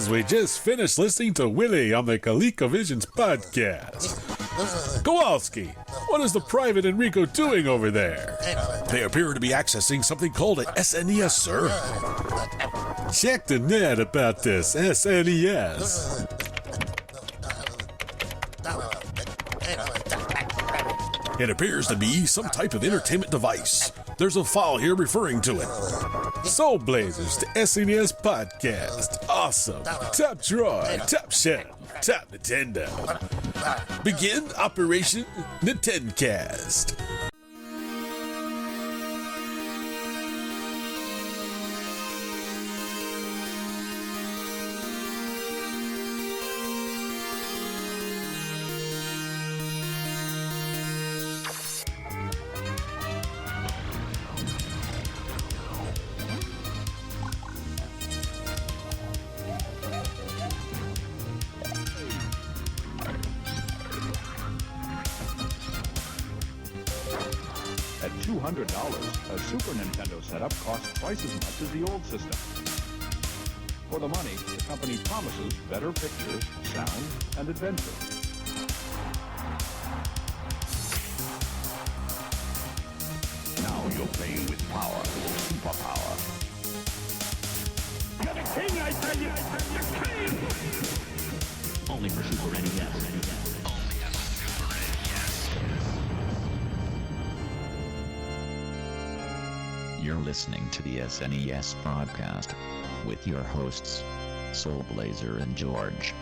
guys, we just finished listening to Willie on the ColecoVisions podcast. Kowalski, what is the Private Enrico doing over there? They appear to be accessing something called an SNES, sir. Check the net about this SNES. It appears to be some type of entertainment device. There's a file here referring to it. Soul Blazers, the SNES podcast. Awesome. Top droid, top shelf, top Nintendo. Begin Operation Nintendcast. At $200, a Super Nintendo setup costs twice as much as the old system. For the money, the company promises better pictures, sound, and adventure. Now you're playing with power, superpower. You're the king, I tell you! The king! Only for Super NES. You're listening to the SNES podcast with your hosts, Soul Blazer and George.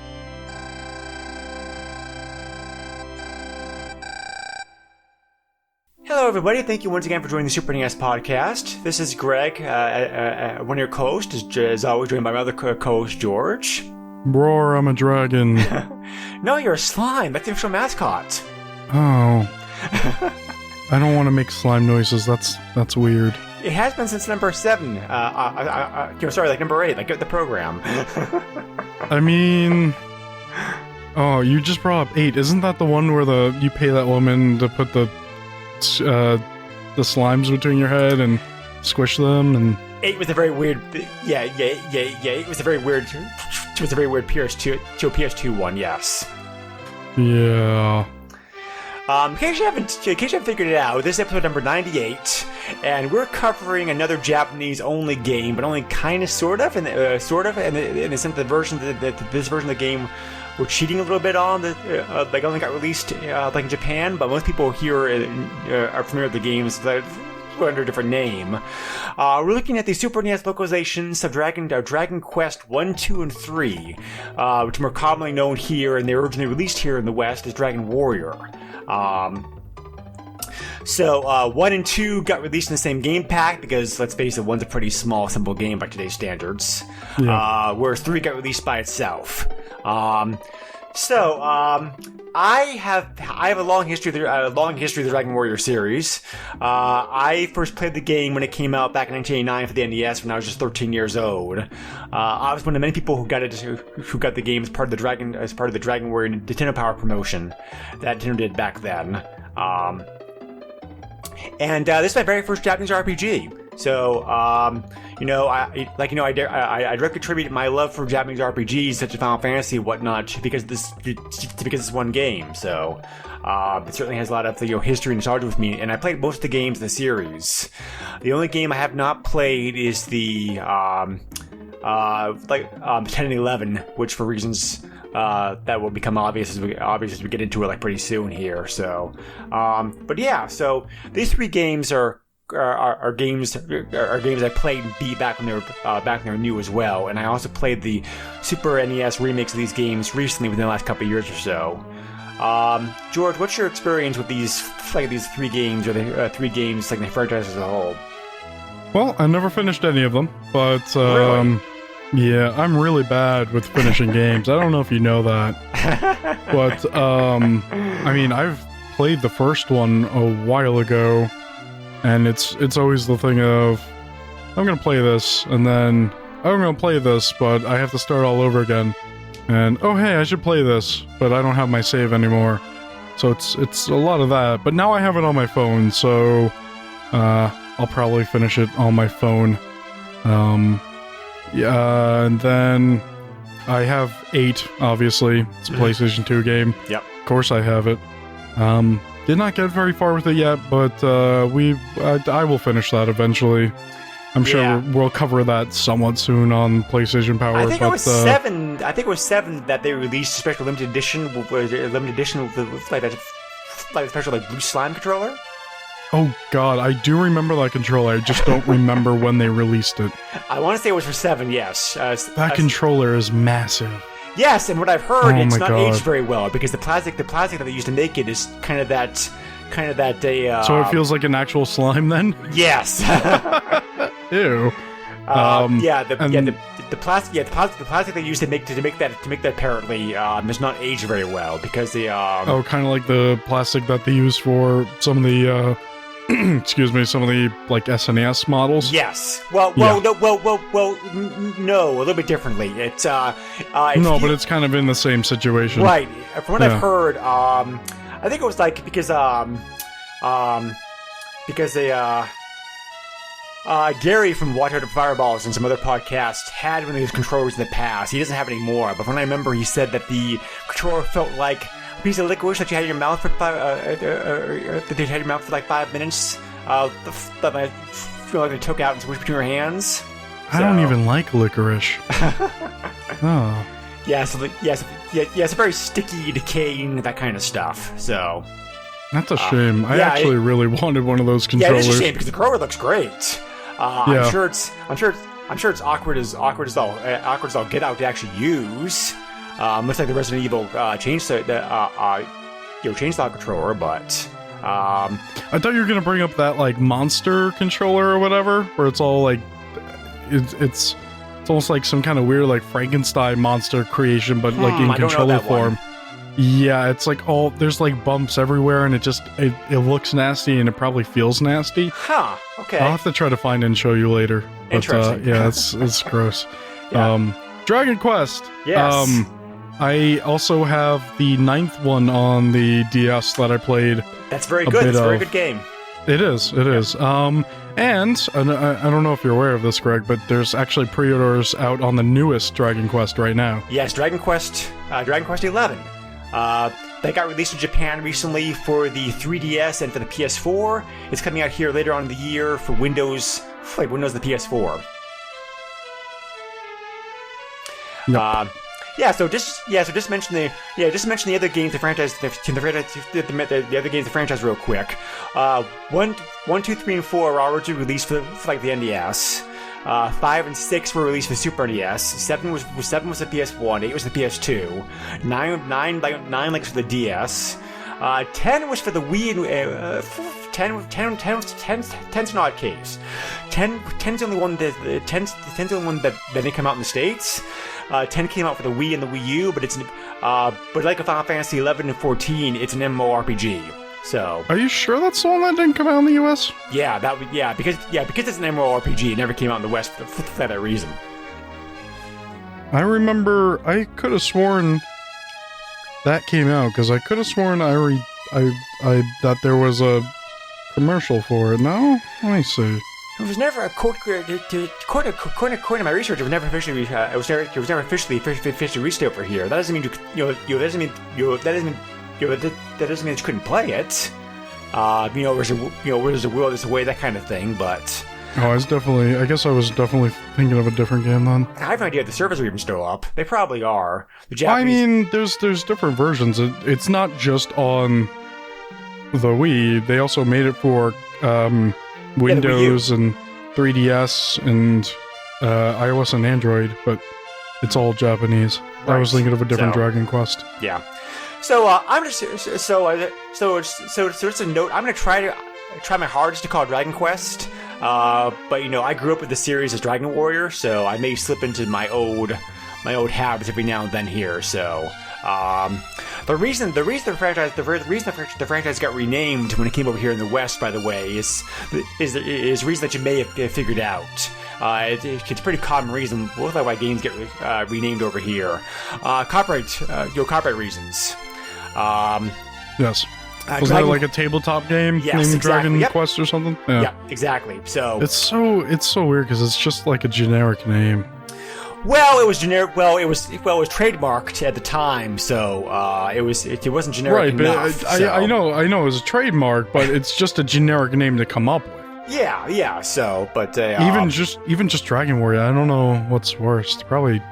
Hello, everybody. Thank you once again for joining the Super NES podcast. This is Greg, one of your co-hosts, as always, joined by my other co-host, George. Roar, I'm a dragon. No, you're a slime. That's the official mascot. Oh. I don't want to make slime noises. That's weird. It has been since number 7. Number 8, like the program. I mean... Oh, you just brought up 8. Isn't that the one where you pay that woman to put the slimes between your head and squish them? And 8 was a very weird... Yeah. It was a very weird... It was a very weird PS2 one, yes. Yeah... In case you haven't figured it out, this is episode number 98, and we're covering another Japanese-only game, but only kind of, sort of, in the sense that this version of the game we're cheating a little bit on. Like only got released like in Japan, but most people here are familiar with the games under a different name. We're looking at the Super NES localizations of Dragon Quest 1, 2, and 3, which are more commonly known here, and they were originally released here in the West as Dragon Warrior. 1 and 2 got released in the same game pack because, let's face it, 1's a pretty small, simple game by today's standards. Yeah. Whereas 3 got released by itself. I have a long history of the Dragon Warrior series. I first played the game when it came out back in 1989 for the NES when I was just 13 years old. I was one of many people who got the game as part of the Dragon Warrior Nintendo Power promotion that Nintendo did back then. This is my very first Japanese RPG. So, I directly attribute my love for Japanese RPGs, such as Final Fantasy and whatnot, because this one game. So, it certainly has a lot of history and nostalgia with me, and I played most of the games in the series. The only game I have not played is the 10 and 11, which for reasons that will become obvious as we get into it pretty soon here. So, so these 3 games are games I played and beat back when they were new as well, and I also played the Super NES remakes of these games recently within the last couple of years or so. George, what's your experience with these 3 games, or the 3 games like the franchise as a whole? Well, I never finished any of them, but Really? Yeah, I'm really bad with finishing games. I don't know if you know that, but I mean, I've played the first one a while ago. And it's always the thing of, I'm gonna play this, and then, I'm gonna play this, but I have to start all over again. And, oh hey, I should play this, but I don't have my save anymore. So it's a lot of that. But now I have it on my phone, so I'll probably finish it on my phone. And then I have 8, obviously. It's a PlayStation 2 game. Yep. Of course I have it. Did not get very far with it yet, but I will finish that eventually. I'm sure we'll cover that somewhat soon on PlayStation Power. I think it was 7. I think it was 7 that they released a special limited edition with like a special like blue slime controller. Oh god, I do remember that controller. I just don't remember when they released it. I want to say it was for 7. Yes. That controller is massive. Yes, and what I've heard, it's not God. aged very well because the plastic that they used to make it is kind of that. So it feels like an actual slime then? Yes. Ew. The plastic they used to make that apparently is not aged very well because the Oh, kind of like the plastic that they use for some of the excuse me, some of the like SNES models. Yes. Well, no, a little bit differently. It's but it's kind of in the same situation. Right. From what I've heard, I think it was like because they Gary from Watch Out of Fireballs and some other podcasts had one of these controllers in the past. He doesn't have it anymore, but when I remember, he said that the controller felt like a piece of licorice that you had in your mouth for like 5 minutes. That I feel like they took out and squished between your hands. I don't even like licorice. Oh. Yeah, it's very sticky, decaying, that kind of stuff. So that's a shame. I actually really wanted one of those controllers. Yeah, it is a shame because the controller looks great. I'm sure it's awkward as all get out to actually use. Looks like the Resident Evil chainsaw controller, but I thought you were gonna bring up that like monster controller or whatever, where it's all like it's almost like some kind of weird like Frankenstein monster creation, but like in controller form. Yeah, it's like there's like bumps everywhere, and it looks nasty, and it probably feels nasty. Huh. Okay. I'll have to try to find it and show you later. But, Interesting. Yeah, it's gross. Yeah. Dragon Quest. Yes. I also have the 9th one on the DS that I played. That's very good. It's a very good game. It is. It is. And I don't know if you're aware of this, Greg, but there's actually pre-orders out on the newest Dragon Quest right now. Yes, Dragon Quest 11. That got released in Japan recently for the 3DS and for the PS4. It's coming out here later on in the year for Windows and the PS4. Yep. So just mention the other games, the franchise, the other games, the franchise, real quick. 1, 2, 3, and 4 are already released for the NES. 5 and 6 were released for Super NES. 7 was the PS1. 8 was the PS2. 9 like for the DS. 10 was for the Wii. 10's an odd case. 10's the only one that didn't come out in the States. 10 came out for the Wii and the Wii U, but like a Final Fantasy 11 and 14, it's an MMORPG. So, are you sure that's the one that didn't come out in the US? Because it's an MMORPG, it never came out in the West for that reason. I remember I could have sworn that came out because I could have sworn that there was a commercial for it. No, let me see. It was never according to my research. It was never officially released over here. That doesn't mean that doesn't mean that you couldn't play it. There's a will, there's a way, that kind of thing. But I guess I was definitely thinking of a different game then. I have no idea if the servers are even still up. They probably are. The Japanese... I mean, there's different versions. It's not just on the Wii. They also made it for Windows and 3DS and iOS and Android, but it's all Japanese. Right. I was thinking of a different Dragon Quest. Yeah. So I'm just just a note. I'm gonna try my hardest to call it Dragon Quest. But I grew up with the series as Dragon Warrior, so I may slip into my old habits every now and then here. So the reason the franchise got renamed when it came over here in the West, by the way, is a reason that you may have figured out. It's a pretty common reason. Both why games get renamed over here. Copyright reasons. Yes. Was that like a tabletop game named exactly. Dragon Quest or something? Yeah, exactly. So it's so weird because it's just like a generic name. Well, it was generic. Well, it was trademarked at the time, so it wasn't generic Right, enough. but I know it was a trademark, but it's just a generic name to come up with. Yeah. So, but Even just Dragon Warrior, I don't know what's worst. Probably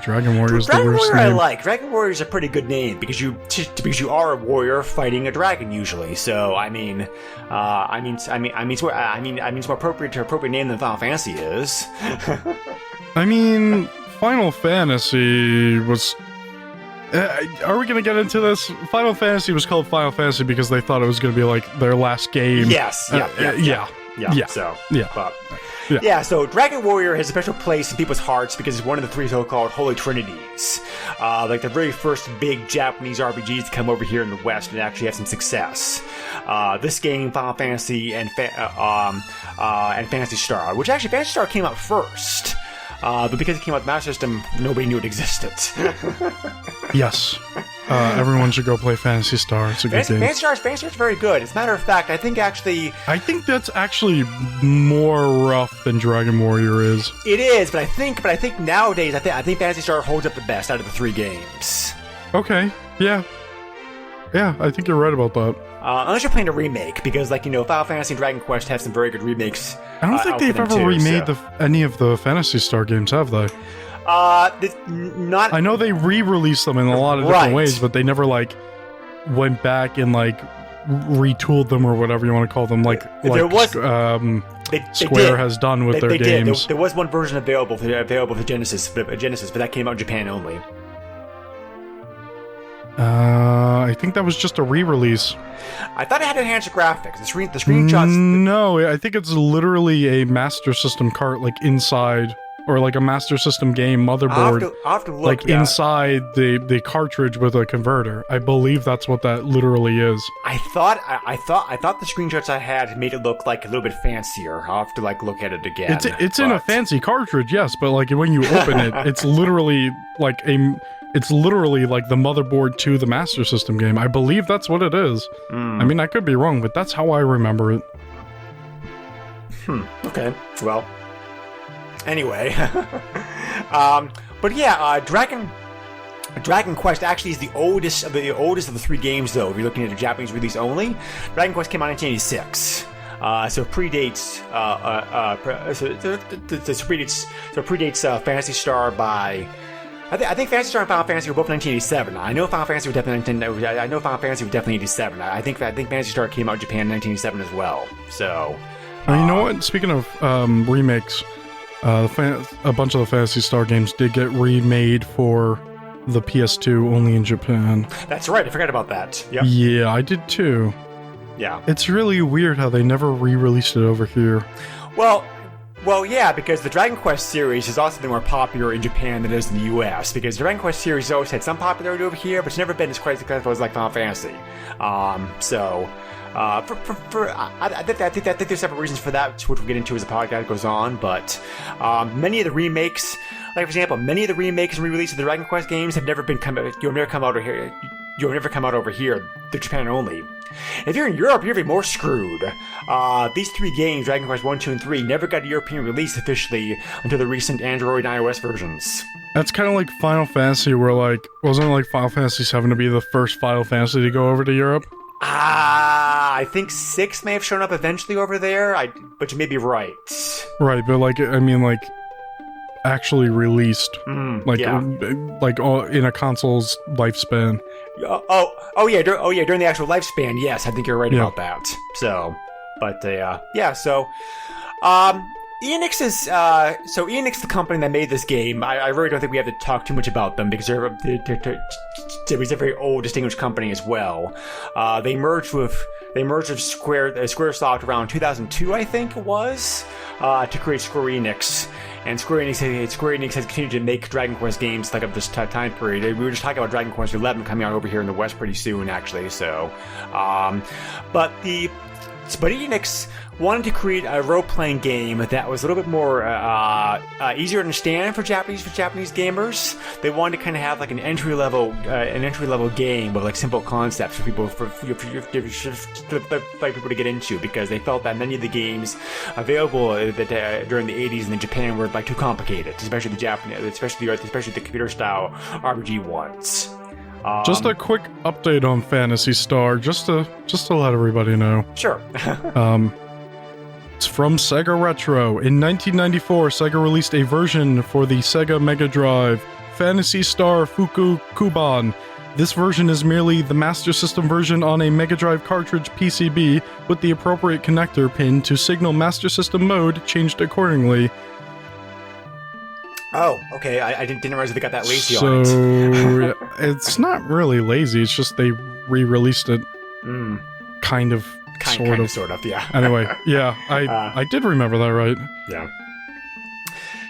Dragon Warrior is the Dragon worst Warrior name. I like. Dragon Warrior is a pretty good name because you are a warrior fighting a dragon usually. So it's more appropriate name than Final Fantasy is. I mean, Final Fantasy was. Are we gonna get into this? Final Fantasy was called Final Fantasy because they thought it was gonna be like their last game. Yes. Yeah. So yeah. But, Yeah. yeah, so Dragon Warrior has a special place in people's hearts because it's one of the three so-called Holy Trinities. Like the very first big Japanese RPGs to come over here in the West and actually have some success. This game, Final Fantasy, and Phantasy Star, which actually Phantasy Star came out first. But because it came out with the Master System, nobody knew it existed. Yes. Everyone should go play Phantasy Star. It's a good game. Phantasy Star's very good. As a matter of fact, I think that's actually more rough than Dragon Warrior is. it is. But I think nowadays, I think Phantasy Star holds up the best out of the three games. Okay. Yeah. Yeah, I think you're right about that. Unless you're playing a remake, because Final Fantasy and Dragon Quest have some very good remakes. I don't think they've ever remade any of the Phantasy Star games, have they? Not. I know they re-released them in a lot of different ways, but they never went back and retooled them or whatever you want to call them, Square has done with their games. There was one version available for Genesis, but that came out in Japan only. I think that was just a re-release. I thought it had enhanced graphics. The screenshots. No, I think it's literally a Master System cart, inside, or a Master System game motherboard, I'll have to look. Inside the cartridge with a converter. I believe that's what that literally is. I thought the screenshots I had made it look a little bit fancier. I'll have to look at it again. It's in a fancy cartridge, yes, but when you open it, it's literally the motherboard to the Master System game. I believe that's what it is. I mean, I could be wrong, but that's how I remember it. Okay. Well. Anyway. But yeah, Dragon Quest actually is the oldest of the three games, though. If you're looking at the Japanese release only, Dragon Quest came out in 1986. So predates Phantasy Star by. I think Phantasy Star and Final Fantasy were both 1987. I know Final Fantasy was definitely 87. I think Phantasy Star came out in Japan in 1987 as well. So. You know what? Speaking of remakes, a bunch of the Phantasy Star games did get remade for the PS2 only in Japan. That's right. I forgot about that. Yep. Yeah, I did too. Yeah. It's really weird how they never re-released it over here. Well, yeah, because the Dragon Quest series is also more popular in Japan than it is in the U.S. Because the Dragon Quest series always had some popularity over here, but it's never been as quite successful as Final Fantasy. I think there's several reasons for that, which we'll get into as the podcast goes on. But many of the remakes, for example, many of the remakes and re-releases of the Dragon Quest games have never come out over here. They're Japan only. If you're in Europe, you're even more screwed. These three games, Dragon Quest 1, 2, and 3, never got a European release officially until the recent Android and iOS versions. That's kind of like Final Fantasy, where wasn't Final Fantasy 7 to be the first Final Fantasy to go over to Europe? I think 6 may have shown up eventually over there, but you may be right. Right, but actually released, in a console's lifespan. During the actual lifespan, yes, I think you're right about that. So, but so Enix is Enix, the company that made this game. I really don't think we have to talk too much about them because they're a very old, distinguished company as well. They merged with Squaresoft around 2002, I think it was, to create Square Enix. And Square Enix has continued to make Dragon Quest games of this time period. We were just talking about Dragon Quest 11 coming out over here in the West pretty soon, actually. So, but the but Enix wanted to create a role-playing game that was a little bit more easier to understand for Japanese gamers. They wanted to kind of have like an entry level game with like simple concepts for people people to get into, because they felt that many of the games available during the 80s in Japan were like too complicated, especially the computer style RPG ones. Just a quick update on Phantasy Star, just to let everybody know. Sure. It's from Sega Retro. In 1994, Sega released a version for the Sega Mega Drive, Phantasy Star Fuku Kuban. This version is merely the Master System version on a Mega Drive cartridge PCB with the appropriate connector pin to signal Master System mode changed accordingly. Oh, okay. I didn't realize they got that lazy So, on it. it's not really lazy, it's just they re-released it. Kind of. Sort of, yeah. Anyway, yeah, I did remember that right. Yeah.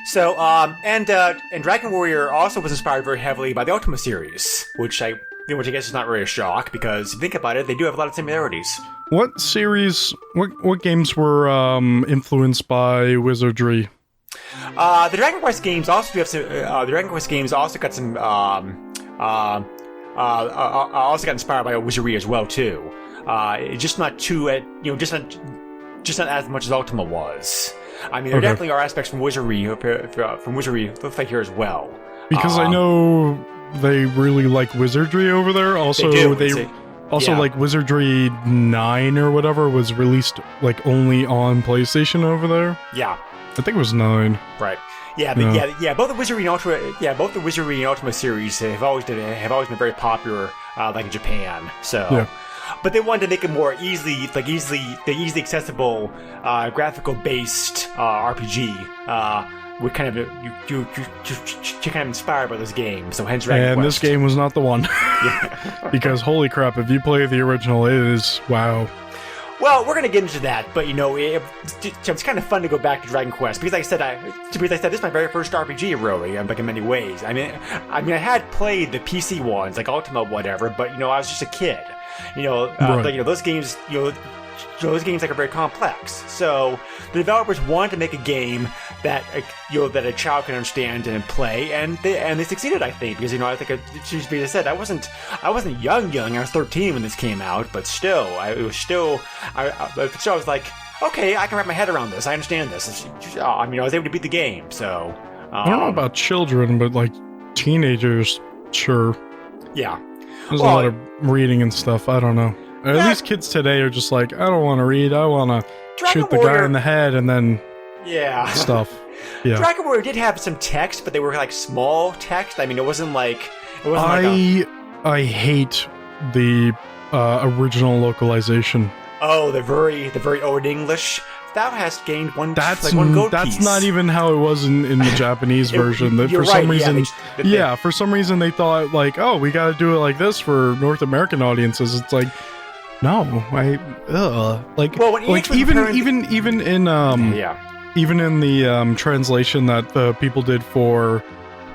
So, and Dragon Warrior also was inspired very heavily by the Ultima series, which I guess is not really a shock, because if you think about it, they do have a lot of similarities. What series, what games were influenced by Wizardry? The Dragon Quest games also do have some. The Dragon Quest games also got some. Also got inspired by Wizardry as well too. Just not too, just not as much as Ultima was. I mean, there definitely are aspects from Wizardry looks like here as well. Because I know they really like Wizardry over there. Also, like Wizardry 9 or whatever was released like only on PlayStation over there. Yeah. I think it was 9. Right. Yeah, but both the Wizardry and Ultima series have always been very popular, like in Japan. So, yeah. But they wanted to make it more easily accessible, graphical based RPG. We kind of you kind of inspired by those games. So hence Dragon Quest. And this game was not the one. Because holy crap, if you play the original, it is wow. Well, we're going to get into that, but it's kind of fun to go back to Dragon Quest, because like I said, this is my very first RPG, really, like in many ways. I mean, I had played the PC ones, like Ultima, whatever, but I was just a kid. Right. Like those games, those games are very complex. So the developers wanted to make a game that that a child can understand and play, and they succeeded, I think, because I think as I said, I wasn't young. I was 13 when this came out, but still, I was like, okay, I can wrap my head around this. I understand this. I was able to beat the game. So I don't know about children, but like teenagers, sure. Yeah. There's a lot of reading and stuff. I don't know. At least kids today are just like, I don't want to read. I want to shoot the guy in the head and then stuff. Yeah. Dragon Warrior did have some text, but they were like small text. I mean, it wasn't like. I hate the original localization. Oh, the very old English. Thou hast gained one gold piece. That's not even how it was in the Japanese version. For some reason they thought like, oh, we got to do it like this for North American audiences. It's like, no, even in the translation that the people did for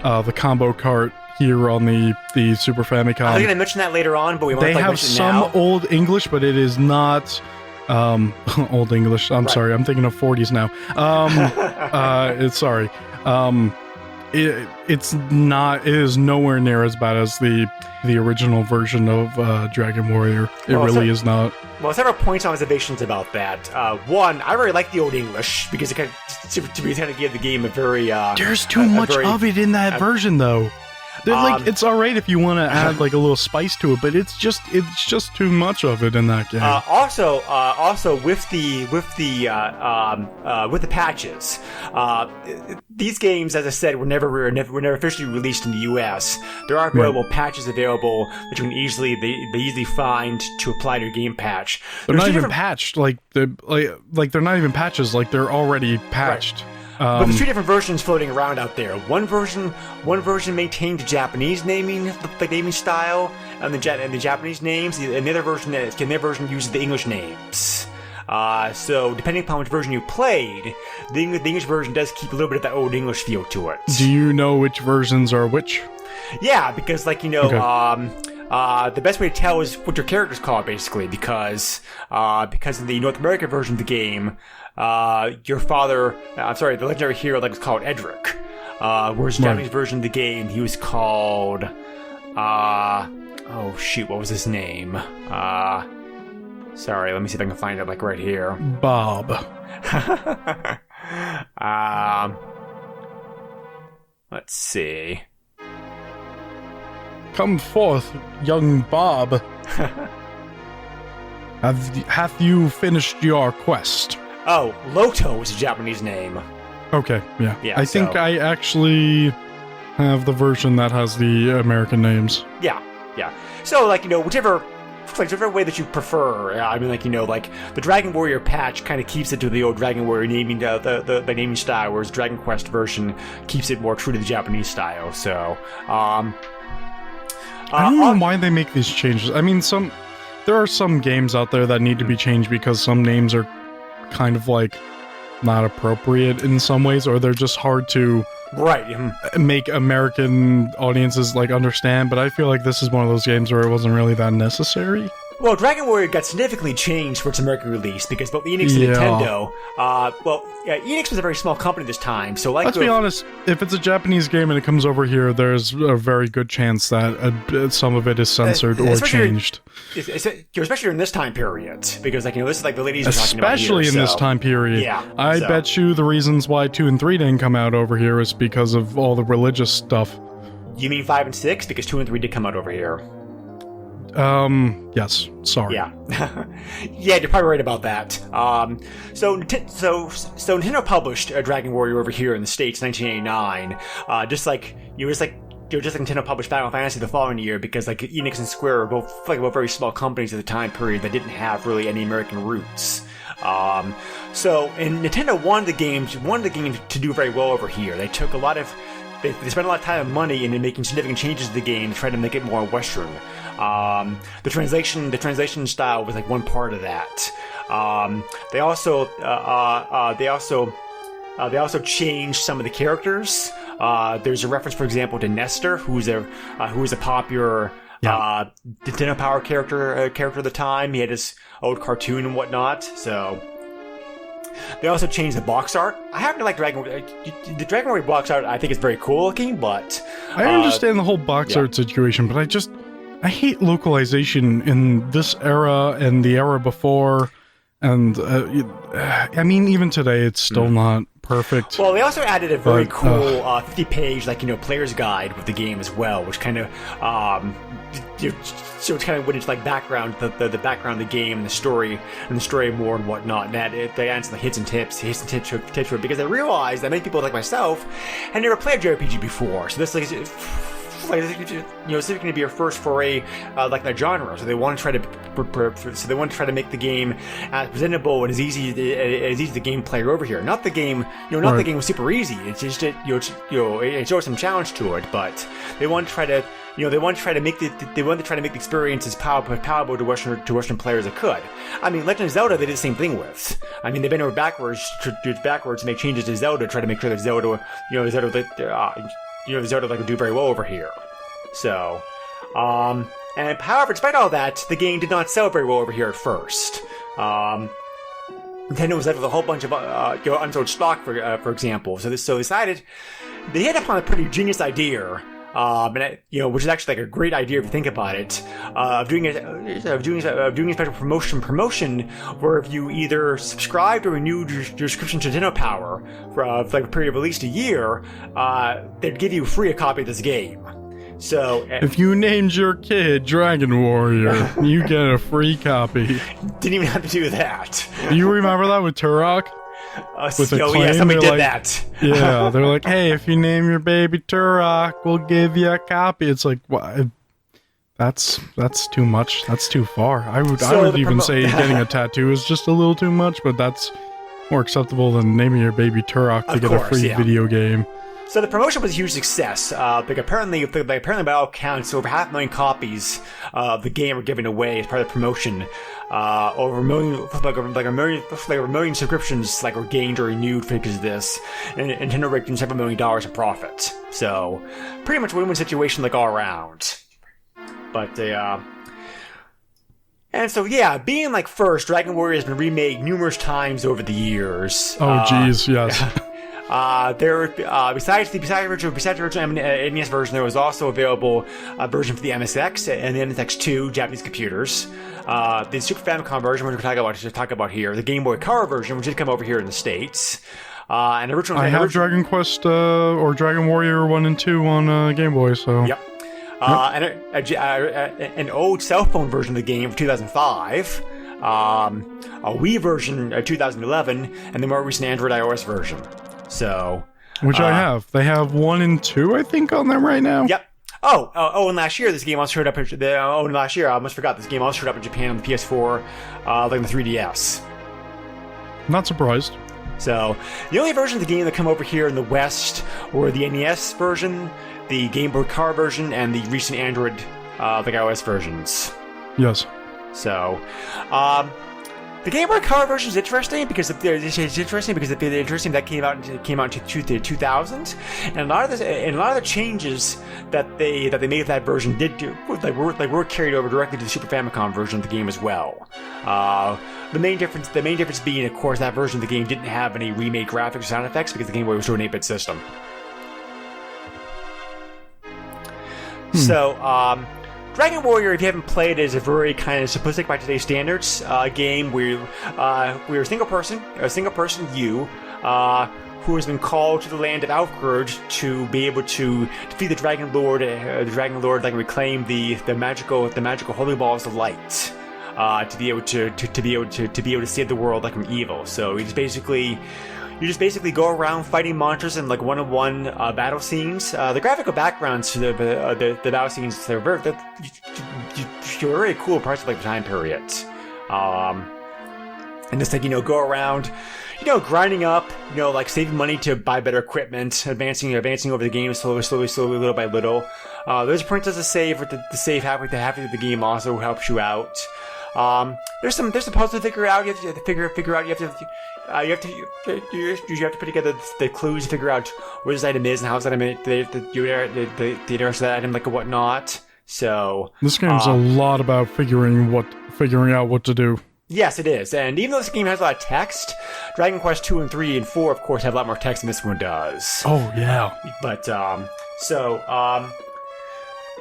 the combo cart here on the Super Famicom. I was going to mention that later on, but we have some old English, but it is not. Old English. I'm sorry. I'm thinking of 40s now. Sorry. It's not. It is nowhere near as bad as the original version of Dragon Warrior. It really is not. Well, several points and observations about that. One, I really like the old English because it kind of give the game a very. There's too much of it in that version, though. It's all right if you want to add like a little spice to it, but it's just too much of it in that game. Also with the patches, these games, as I said, were never officially released in the U.S. There are available patches available that you can easily find to apply to your game patch. They're not even patched. Like they're not even patches. Like they're already patched. Right. But there's two different versions floating around out there. One version maintained the Japanese naming style and the Japanese names, and the other version uses the English names. So depending upon which version you played, the English version does keep a little bit of that old English feel to it. Do you know which versions are which? Yeah, because the best way to tell is what your character's called, basically, because in the North American version of the game, your father, the legendary hero, is called Edric. Whereas the Japanese version of the game, he was called, oh shoot, what was his name? Sorry, let me see if I can find it, right here. Bob. Let's see. Come forth, young Bob. Hath you finished your quest? Oh, Loto is a Japanese name. Okay, yeah. Yeah, I think I actually have the version that has the American names. Yeah. So, whichever way that you prefer. The Dragon Warrior patch kind of keeps it to the old Dragon Warrior naming, the naming style, whereas Dragon Quest version keeps it more true to the Japanese style. So, I don't know why they make these changes. I mean, there are some games out there that need to be changed because some names are kind of not appropriate in some ways, or they're just hard to make American audiences understand. But I feel like this is one of those games where it wasn't really that necessary. Well, Dragon Warrior got significantly changed for its American release because both Enix and Nintendo. Enix was a very small company this time, so let's be honest. If it's a Japanese game and it comes over here, there's a very good chance that some of it is censored or changed. Especially in this time period, because this is the ladies are talking about especially here, in this time period. Yeah, I bet you the reasons why 2 and 3 didn't come out over here is because of all the religious stuff. You mean 5 and 6? Because 2 and 3 did come out over here. Yes. Sorry. Yeah. Yeah, you're probably right about that. So Nintendo published Dragon Warrior over here in the States in 1989. Just like Nintendo published Final Fantasy the following year, because Enix and Square were both very small companies at the time period that didn't have really any American roots. And Nintendo wanted the game to do very well over here. They took they spent a lot of time and money into making significant changes to the game to try to make it more Western. The translation style was one part of that. They also changed some of the characters. There's a reference, for example, to Nestor, who is a popular Nintendo Power character at the time. He had his old cartoon and whatnot. So they also changed the box art. I happen to like the Dragon Warrior box art. I think it's very cool looking, but I understand the whole box art situation, but I hate localization in this era and the era before, and I mean, even today, it's still not perfect. Well, they also added a very cool 50-page, player's guide with the game as well, which kind of so it's kind of went into background, the background of the game and the story more and whatnot. And they added some hits and tips for it, because they realized that many people like myself had never played JRPG before. So this this is going to be your first foray the genre. So they want to try to make the game as presentable and as easy as the game player over here. Not the game, the game was super easy. It's just it's always some challenge to it, but they want to try to make the experience as palatable to Western players as it could. I mean, Legend of Zelda, they did the same thing with. I mean, they bent over backwards to make changes to Zelda, try to make sure that Zelda would do very well over here. So, and however, despite all that, the game did not sell very well over here at first. Nintendo was left with a whole bunch of unsold stock, for example. So they decided they hit upon a pretty genius idea. Which is actually a great idea if you think about it, of doing a special promotion where if you either subscribed or renewed your subscription to Nintendo Power for a period of at least a year, they'd give you free a copy of this game. So if you named your kid Dragon Warrior, you get a free copy. Didn't even have to do that. You remember that with Turok? Somebody did that. Yeah, they're like, hey, if you name your baby Turok, we'll give you a copy. It's like, what? That's too much. That's too far. I would even say getting a tattoo is just a little too much, but that's more acceptable than naming your baby Turok to get a free video game. So the promotion was a huge success. Apparently by all accounts, over 500,000 copies of the game were given away as part of the promotion. Over a million subscriptions were gained or renewed because of this, and Nintendo raked in $7 million in profit. So pretty much a win-win situation all around. But and so yeah, being like first, Dragon Warrior has been remade numerous times over the years. Oh, geez, yes. Besides the original NES version, there was also available a version for the MSX and the MSX2 Japanese computers. The Super Famicom version, which we're talking about here, the Game Boy Color version, which did come over here in the States. And original. I have Dragon Quest or Dragon Warrior 1 and 2 on Game Boy, so. Yep. And an old cell phone version of the game from 2005. A Wii version 2011, and the more recent Android iOS version. So, which I have. They have 1 and 2, I think, on them right now. Yep. And last year this game also showed up. Last year I almost forgot this game also showed up in Japan on the PS4, like the 3DS. Not surprised. So, the only versions of the game that come over here in the West were the NES version, the Game Boy Color version, and the recent Android, like iOS versions. Yes. So, the Game Boy Color version is interesting because that came out in 2000, and a lot of the changes that they made with that version were carried over directly to the Super Famicom version of the game as well. The main difference being, of course, that version of the game didn't have any remade graphics or sound effects because the Game Boy was an 8-bit system. So, Dragon Warrior, if you haven't played, is a very kind of simplistic by today's standards game where we're a single person you, who has been called to the land of Outgird to be able to defeat the Dragon Lord, like reclaim the magical holy balls of light, to be able to save the world like from evil. So you just basically go around fighting monsters in like one-on-one battle scenes. The graphical backgrounds to the battle scenes, they're very cool parts of like the time period. And just like, go around, grinding up, like saving money to buy better equipment, advancing over the game slowly, little by little. There's a princess to save, but the save halfway through the game also helps you out. There's some puzzles to figure out. You have to figure out. You have to put together the clues to figure out where this item is and how this item the address of that item, like, and whatnot. So this game's a lot about figuring out what to do. Yes, it is. And even though this game has a lot of text, Dragon Quest 2 and 3 and 4, of course, have a lot more text than this one does. Oh yeah. But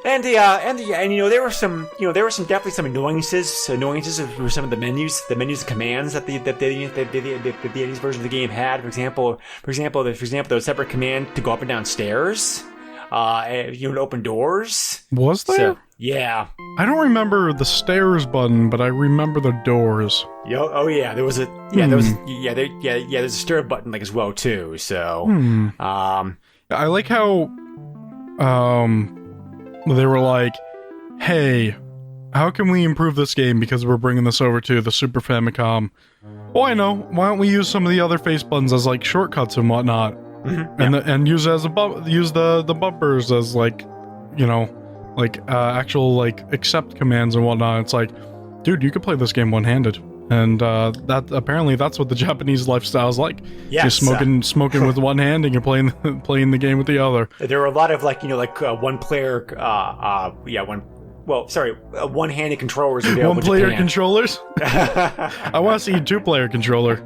And there were some definitely some annoyances with some of the menus and commands that the NES version of the game had. For example, there was a separate command to go up and down stairs, to open doors. Was there? So, yeah. I don't remember the stairs button, but I remember the doors. There's a stair button like as well too. So, I like how, they were like, hey, how can we improve this game because we're bringing this over to the Super Famicom? Oh, I know. Why don't we use some of the other face buttons as like shortcuts and whatnot, and use it as use the bumpers as like, actual like accept commands and whatnot. It's like, dude, you could play this game one-handed, and that apparently that's what the Japanese lifestyle is like. Yes, just smoking with one hand and you're playing the game with the other. There were a lot of one-handed controllers available. One-player controllers. I want to see a two-player controller.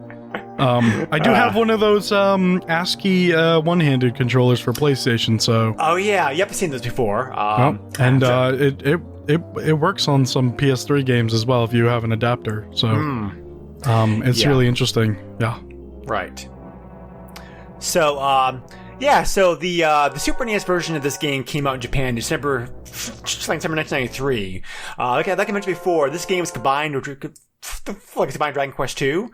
I do have one of those ASCII one-handed controllers for PlayStation. So. Oh yeah, you haven't seen those before. It works on some PS3 games as well if you have an adapter. So, it's really interesting. Yeah. Right. So, so the Super NES version of this game came out in Japan December 1993. Like I mentioned before, this game was combined Dragon Quest 2,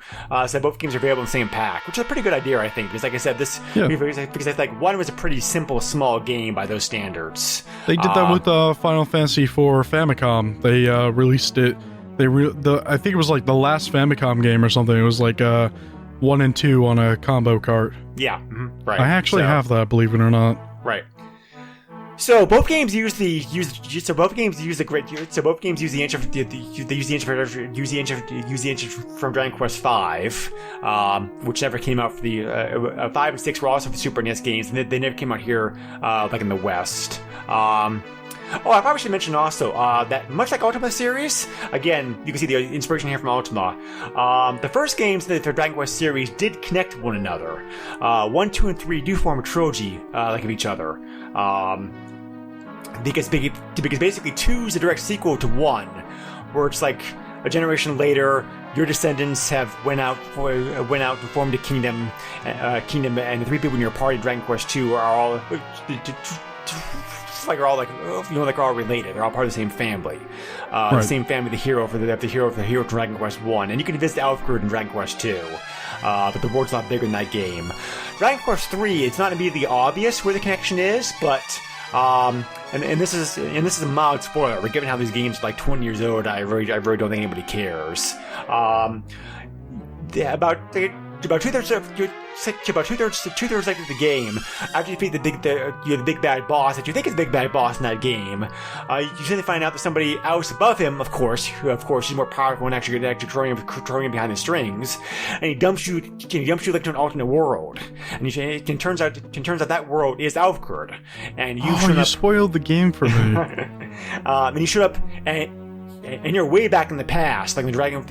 so both games are available in the same pack, which is a pretty good idea, I think, because like I said, because I think one was a pretty simple, small game by those standards. They did that with Final Fantasy IV Famicom. They released it. I think it was like the last Famicom game or something. It was like 1 and 2 on a combo cart. Yeah, right. I actually have that, believe it or not. Right. So both games use the engine from Dragon Quest V, which never came out for the 5 and 6 were also for Super NES games, and they never came out here like in the West. Oh, I probably should mention also that much like Ultima series, again, you can see the inspiration here from Ultima. The first games in the Dragon Quest series did connect one another. 1, 2, and 3 do form a trilogy like of each other. Because basically 2 is a direct sequel to 1, where it's like a generation later, your descendants have went out and formed a kingdom, and the 3 people in your party, Dragon Quest 2, are all related. They're all part of the same family, the same family. The hero for the hero of Dragon Quest 1, and you can visit Alfred in Dragon Quest 2. But the world's a lot bigger than that game. Dragon Quest 3, it's not immediately obvious where the connection is, but and this is a mild spoiler. But given how these games are like 20 years old, I really don't think anybody cares. About two-thirds of the game, after you defeat the big bad boss that you think is the big bad boss in that game, you suddenly find out that somebody else above him, of course, is more powerful and actually controlling him behind the strings, and he dumps you like to an alternate world, and it turns out that world is Alfred, and you spoiled the game for me. And you showed up and you're way back in the past, like the Dragon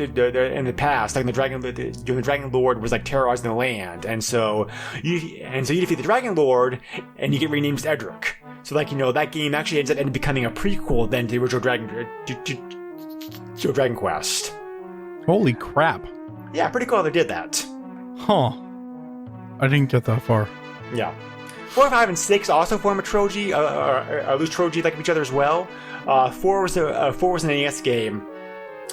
Lord was like terrorizing the land, and so you defeat the Dragon Lord, and you get renamed as Edric. So that game actually ends up becoming a prequel then to the original Dragon Quest. Holy crap! Yeah, pretty cool how they did that. Huh? I didn't get that far. Yeah. 4, 5, and 6 also form a trilogy, a loose trilogy like each other as well. 4 was an NES game.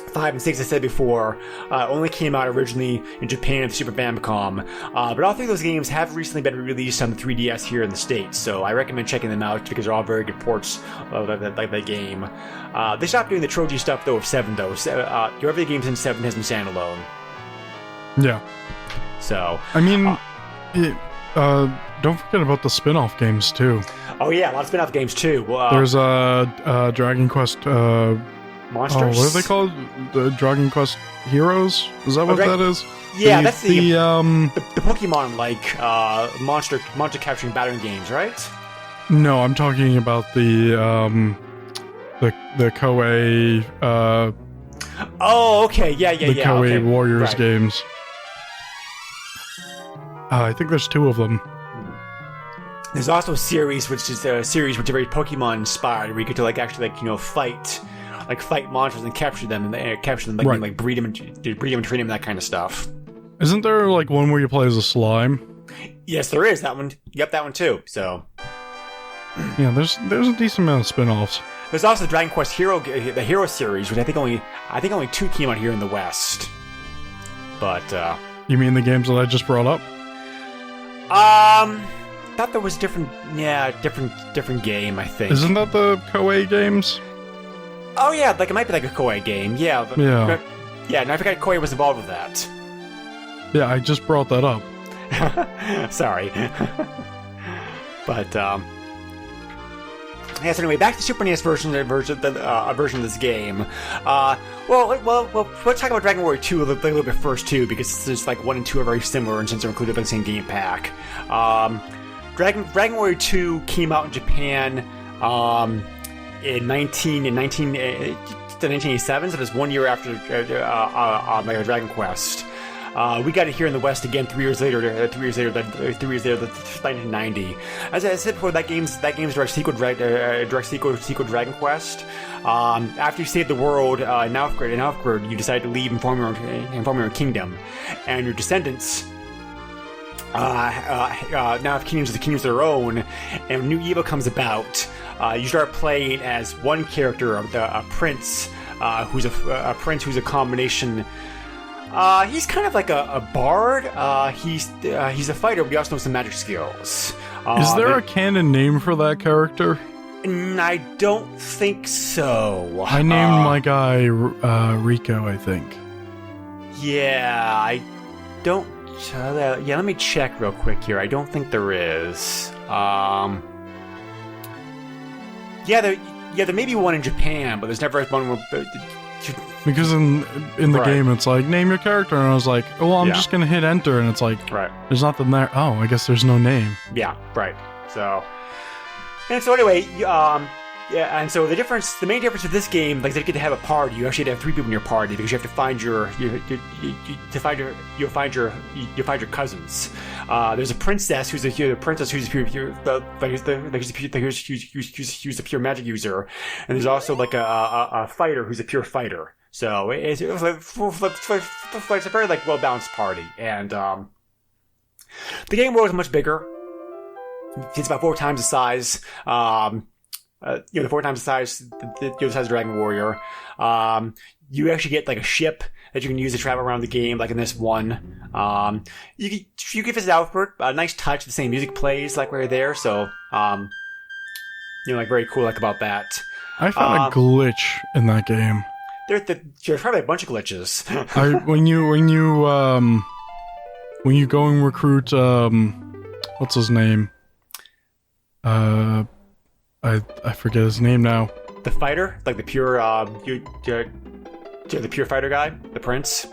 5 and 6, I said before, only came out originally in Japan with Super Famicom. But all 3 of those games have recently been released on the 3DS here in the States, so I recommend checking them out because they're all very good ports of that game. They stopped doing the trilogy stuff though with 7 though. Every game since 7 has been standalone. Yeah. So I mean, don't forget about the spin-off games too. Oh yeah, a lot of spin-off games too. There's Dragon Quest Monsters. Oh, what are they called? The Dragon Quest Heroes? Is that what that is? Yeah, that's the Pokemon like monster capturing battering games, right? No, I'm talking about the Koei. Oh, okay, yeah. The Koei okay. Warriors games. I think there's 2 of them. There's also a series which is very Pokemon inspired, where you get to fight monsters and capture them, and breed them and train them, that kind of stuff. Isn't there one where you play as a slime? Yes, there is that one. Yep, that one too. So yeah, there's a decent amount of spin-offs. There's also the Dragon Quest the Hero series, which I think only 2 came out here in the West. But you mean the games that I just brought up? Thought there was different game, I think. Isn't that the Koei games? Oh yeah, it might be like a Koei game. Yeah. Yeah, and I forgot Koei was involved with that. Yeah, I just brought that up. Sorry. But yes. Anyway, back to the Super NES version of this game. Well, let's talk about Dragon Warrior 2 a little bit first too, because it's 1 and 2 are very similar, and since they're included in the same game pack. Dragon Warrior 2 came out in Japan in 1987, so that's 1 year after Dragon Quest. We got it here in the West again 3 years later, 1990. As I said before, that game's direct sequel to Dragon Quest. After you saved the world in Alfred, you decide to leave and form your own kingdom, and your descendants now have kingdoms of their own, and when new evil comes about, you start playing as one character, a prince, who's a combination. He's kind of like a bard. He's a fighter, but he also knows some magic skills. Is there a canon name for that character? I don't think so. I named my guy Rico, I think. Yeah, I don't. Let me check real quick here. I don't think there is. There may be one in Japan, but there's never one where. Because in the game, it's like, name your character, and I was like, oh, well, I'm just gonna hit enter, and it's like, there's nothing there. Oh, I guess there's no name. Yeah, right. So anyway, Yeah, and so the main difference with this game, like, they get to have a party. You actually have to have 3 people in your party because you have to find your cousins. There's a princess who's the pure magic user, and there's also like a fighter who's a pure fighter. So it's a very like well balanced party, and the game world is much bigger. It's about 4 times the size. The 4 times the size, the size of Dragon Warrior. You actually get like a ship that you can use to travel around the game, like in this one. You can visit Outward. A nice touch. The same music plays like we're there, so like very cool like about that. I found a glitch in that game. There's probably a bunch of glitches. When you go and recruit what's his name? I forget his name now. The fighter, like the pure the pure fighter guy, the prince.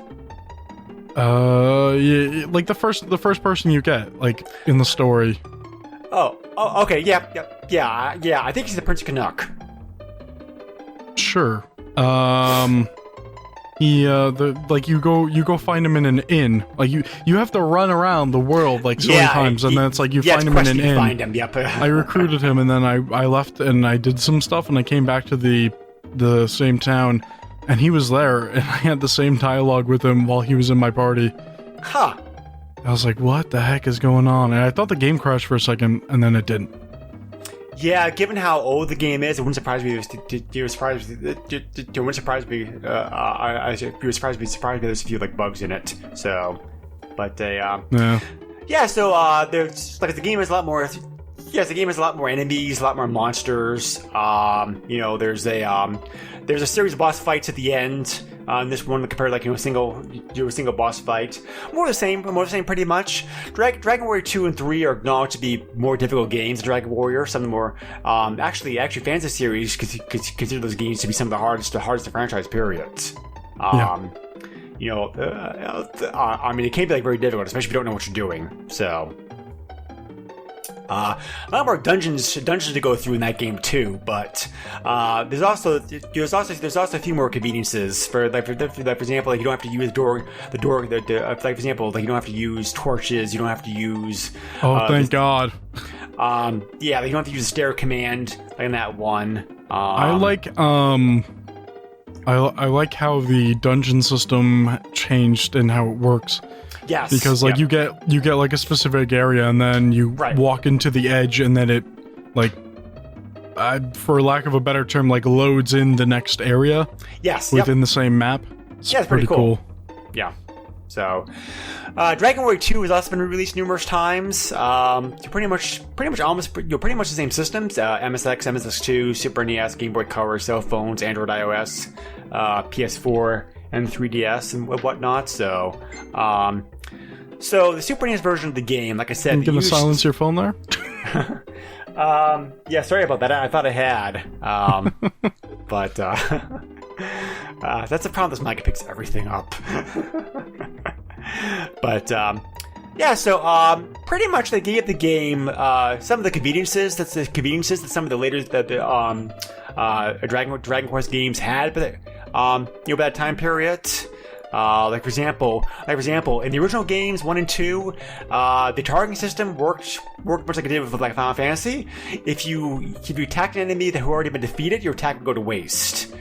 Yeah, like the first person you get, like in the story. Oh, okay, yeah. I think he's the Prince Canuck. Sure. You go find him in an inn. Like you have to run around the world like so many times, and then it's like you find him in an inn. Find him, yep. I recruited him, and then I left, and I did some stuff, and I came back to the same town, and he was there, and I had the same dialogue with him while he was in my party. Huh. I was like, what the heck is going on? And I thought the game crashed for a second, and then it didn't. Yeah, given how old the game is, it wouldn't surprise me. It wouldn't surprise me. I'd be surprised if there's a few like bugs in it. So, but yeah. So there's like the game has a lot more. Yes, the game has a lot more enemies, a lot more monsters. There's a series of boss fights at the end. This one compared like a single boss fight. More of the same pretty much. Dragon Warrior 2 and 3 are acknowledged to be more difficult games than Dragon Warrior. Some of the more actually fans of the series consider those games to be some of the hardest franchise periods. It can be like very difficult, especially if you don't know what you're doing. So. A lot more dungeons to go through in that game too, but there's also a few more conveniences for example, like you don't have to use for example, like you don't have to use torches, you don't have to use thank God. Like you don't have to use the stair command like in that one. I like how the dungeon system changed and how it works. Yes, because like you get like a specific area, and then you walk into the edge, and then it like for lack of a better term, like loads in the next area. Yes, within the same map. It's pretty cool. Yeah. So, Dragon Warrior 2 has also been released numerous times. Pretty much the same systems: MSX, MSX2, Super NES, Game Boy Color, cell phones, Android, iOS, PS4, and 3DS and whatnot. So the Super NES version of the game, like I said, I'm gonna silence your phone there. Yeah, sorry about that. I thought I had, but that's the problem. This mic picks everything up. But yeah, so pretty much they gave the game some of the conveniences. That some of the later Dragon Quest games had, but by that time period. Like for example, in the original games 1 and 2, the targeting system worked much like it did with like Final Fantasy. If you attacked an enemy that had already been defeated, your attack would go to waste.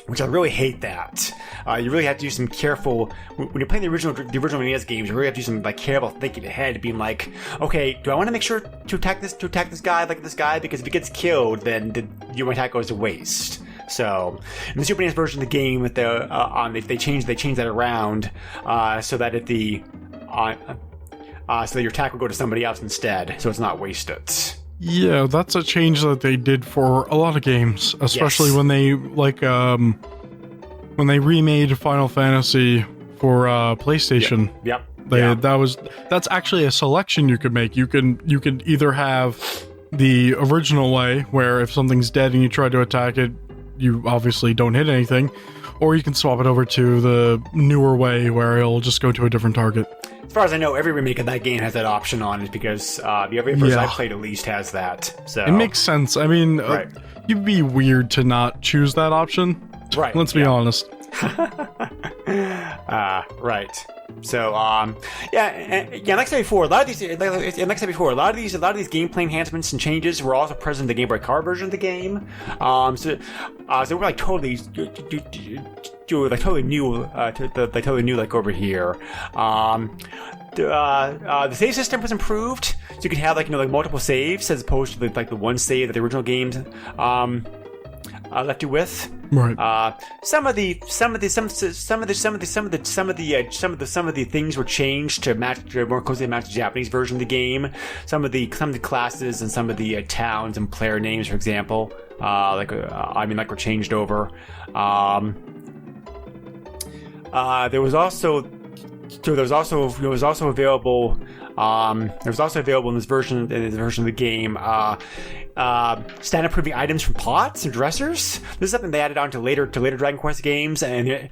Which I really hate that. You really have to do some careful when you're playing the original NES games. You really have to do some like careful thinking ahead, being like, okay, do I want to make sure to attack this guy like this guy? Because if he gets killed, then your attack goes to waste. So, in the Super NES version of the game, with they changed that around so that so that your attack will go to somebody else instead, so it's not wasted. Yeah, that's a change that they did for a lot of games, especially when they when they remade Final Fantasy for PlayStation. Yep. That's actually a selection you could make. You could either have the original way, where if something's dead and you try to attack it, you obviously don't hit anything, Or you can swap it over to the newer way where it'll just go to a different target. As far as I know, every remake of that game has that option on it because every version I played at least has that. So it makes sense. I mean, Right. you'd be weird to not choose that option. Right. Let's be honest. Right. So, like I said before, a lot of these gameplay enhancements and changes were also present in the Game Boy Color version of the game. So we're like totally new, like over here. The save system was improved, so you could have like multiple saves as opposed to the one save that the original games left you with. Right. Some of the things were changed to more closely match the Japanese version of the game. Some of the classes and some of the towns and player names, for example, were changed over. There was also available in this version of the game stand improving items from pots and dressers. This is something they added on to later Dragon Quest games, and they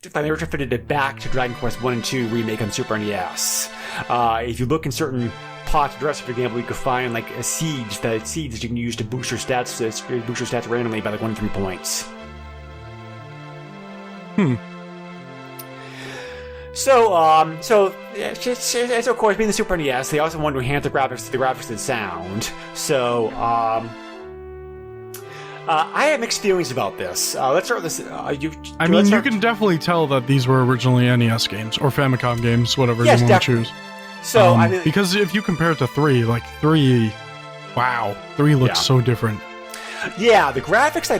retrofitted it back to Dragon Quest 1 and 2 remake on Super NES. If you look in certain pots and dressers, for example, you could find like seeds that you can use to boost your stats randomly by like 1 to 3 points. So of course, being the Super NES, they also wanted to enhance the graphics and sound. So, I have mixed feelings about this. Let's start with this. You can definitely tell that these were originally NES games or Famicom games, whatever you want to choose. So, because if you compare it to 3, like 3 looks so different. Yeah, the graphics I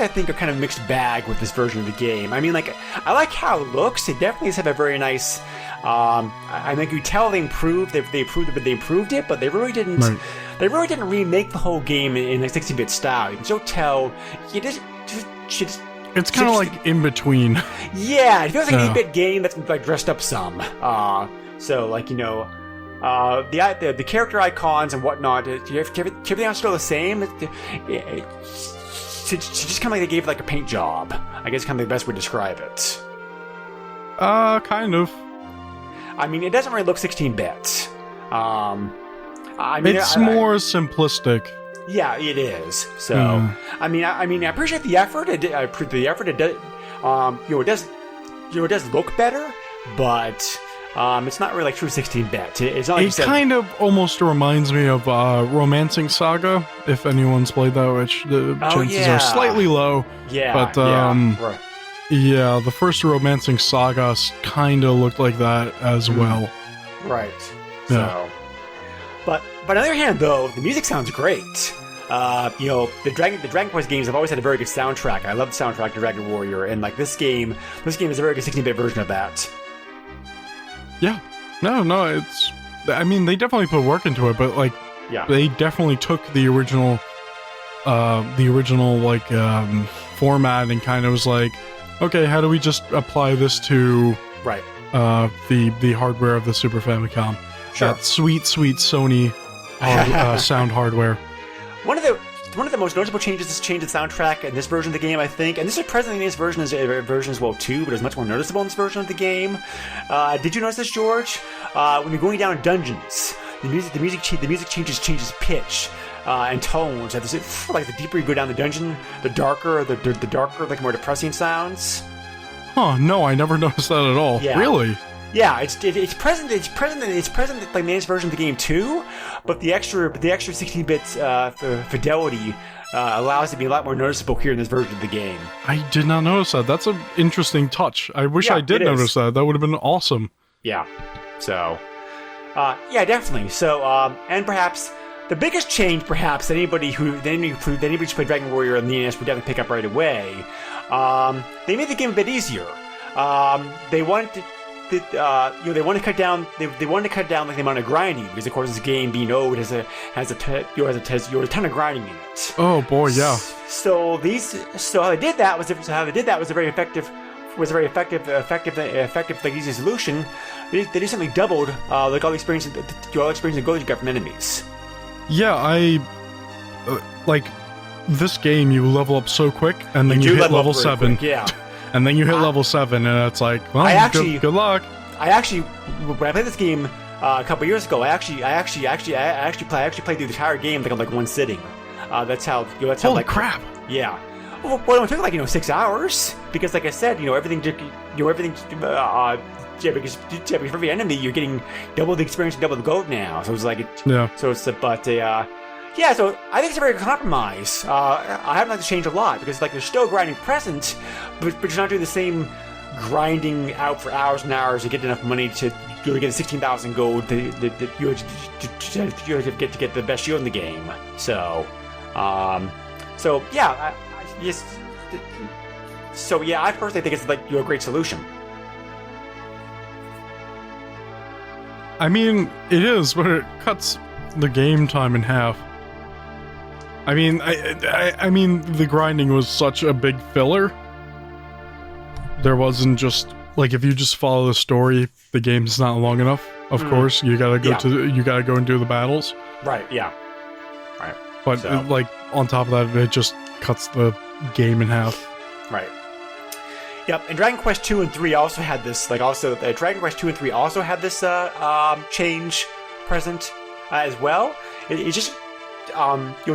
think are kind of a mixed bag with this version of the game. I mean, like, I like how it looks. It definitely has a very nice. I think you tell they improved it, but they really didn't. Right. They really didn't remake the whole game in a 16-bit style. You can still tell. It's kind of like in between. Yeah, it feels like an 8-bit game that's like dressed up some. The character icons and whatnot, everything else still the same. It's just kind of like they gave it like a paint job. I guess kind of the best way to describe it. Kind of. I mean, it doesn't really look 16-bit. It's more simplistic. Yeah, it is. So, I appreciate the effort. It does look better, but. It's not really like true 16-bit. It's not like it kind of almost reminds me of Romancing Saga, if anyone's played that, which the chances are slightly low. Yeah, but the first Romancing Saga kind of looked like that as well. Right. Yeah. So, but on the other hand, though, the music sounds great. The Dragon Quest games have always had a very good soundtrack. I love the soundtrack to Dragon Warrior, and like this game is a very good 16-bit version of that. Yeah. No, it's... I mean, they definitely put work into it, but, like, they definitely took the original format and kind of was like, okay, how do we just apply this to... Right. The hardware of the Super Famicom. Sure. That sweet sound hardware. One of the most notable changes is change the soundtrack in this version of the game, I think, and this is present in this version as well too, but it's much more noticeable in this version of the game. Did you notice this, George? When you're going down dungeons, the music changes pitch and tones. Like the deeper you go down the dungeon, the darker, like more depressing sounds. Huh? No, I never noticed that at all. Yeah. Really? Yeah, it's present like in this version of the game too, but the extra 16-bit fidelity allows it to be a lot more noticeable here in this version of the game. I did not notice that. That's an interesting touch. I wish I did notice that. That would have been awesome. Yeah. So, definitely. So, and perhaps the biggest change, that anybody who's played Dragon Warrior on the NES would definitely pick up right away. They made the game a bit easier. They wanted to cut down the amount of grinding because, of course, this game being old has a ton of grinding in it. Oh boy, yeah. So how they did that was a very effective like easy solution. They just simply doubled all the experience and growth you got from enemies. Yeah, like this game, you level up so quick, and then you hit level 7. Yeah. And then you hit level 7, and it's like, well, good luck. I actually, when I played this game a couple years ago, I actually played through the entire game like one sitting. That's how. Holy crap! Yeah. Well, it took like 6 hours because, like I said, everything. Because for every enemy, you're getting double the experience and double the gold now. So it's like, So it's, but yeah. So I think it's a very good compromise. I haven't liked to change a lot because like there's still grinding present, but you're not doing the same grinding out for hours and hours to get enough money to get 16,000 gold to get the best shield in the game. So, yeah, I personally think it's like a great solution. I mean, it is, but it cuts the game time in half. I mean, I mean, the grinding was such a big filler. There wasn't just like if you just follow the story, the game's not long enough. Of course, you gotta go you gotta go and do the battles. Right. Yeah. Right. But like on top of that, it just cuts the game in half. Right. Yep. And Dragon Quest 2 and 3 also had this. Like also, Dragon Quest 2 and 3 also had this change present as well. It's just.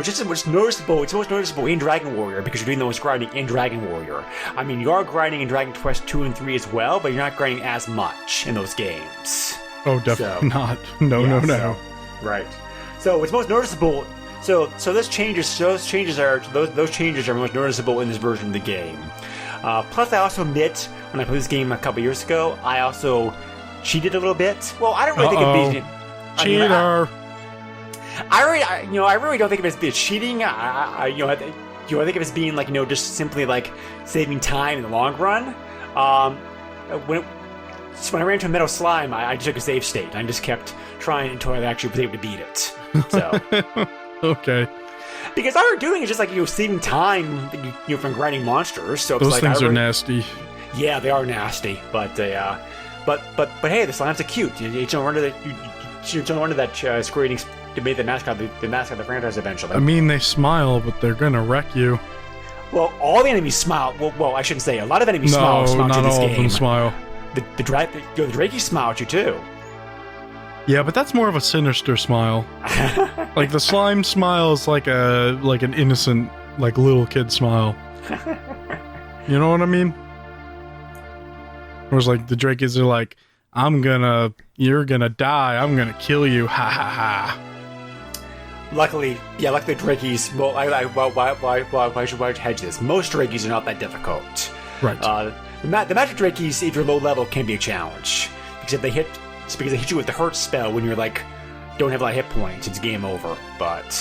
Just what's noticeable. It's most noticeable in Dragon Warrior because you're doing the most grinding in Dragon Warrior. I mean, you are grinding in Dragon Quest 2 and 3 as well, but you're not grinding as much in those games. Oh, definitely not. No. So, right. So it's most noticeable. So those changes are most noticeable in this version of the game. Plus, I also admit when I played this game a couple years ago, I also cheated a little bit. Well, I don't really think it beat cheater. I really don't think of it as cheating. I think of it as being like just simply like saving time in the long run. When I ran into a metal slime, I just took a save state. I just kept trying until I actually was able to beat it. So okay. Because all you're doing is just like saving time from grinding monsters. So those it's things are nasty. Yeah, they are nasty. But hey, the slimes are cute. You don't wonder that Square Enix made the mascot of the franchise eventually. I mean, they smile, but they're gonna wreck you. Well, all the enemies smile. Well, I shouldn't say. A lot of enemies smile. No, not in this all game. of them smile. The Drakes smile at you too. Yeah, but that's more of a sinister smile. Like the slime smile is like an innocent, like little kid smile. You know what I mean? Whereas like the Drakes are like, you're gonna die. I'm gonna kill you. Ha ha ha. Luckily, Drakeys. Well, why should I hedge this? Most Drakeys are not that difficult. Right. The magic Drakeys, if you're low level, can be a challenge because they hit you with the hurt spell when you're like don't have a lot of hit points. It's game over. But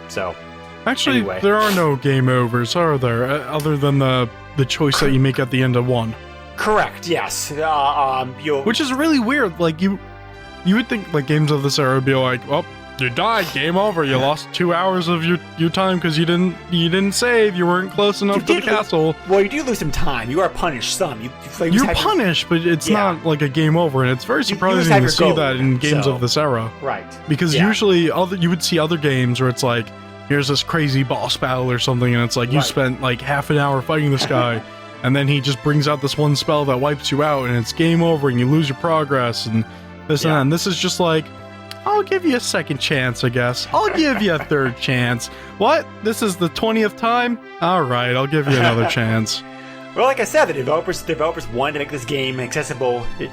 so actually, anyway. There are no game overs, are there? Other than the choice that you make at the end of one. Correct. Yes. Which is really weird. Like you would think like games of this era would be like, well, you died, game over. You lost 2 hours of your time because you didn't save. You weren't close enough to the castle. Well, you do lose some time. You are punished some. You're punished, but it's not like a game over, and it's very surprising to see that in games of this era. Right. Because usually you would see other games where it's like, here's this crazy boss battle or something, and it's like you spent like half an hour fighting this guy. And then he just brings out this one spell that wipes you out, and it's game over, and you lose your progress, and this and that. And this is just like, I'll give you a second chance, I guess. I'll give you a third chance. What? This is the 20th time? All right, I'll give you another chance. Well, like I said, the developers wanted to make this game accessible for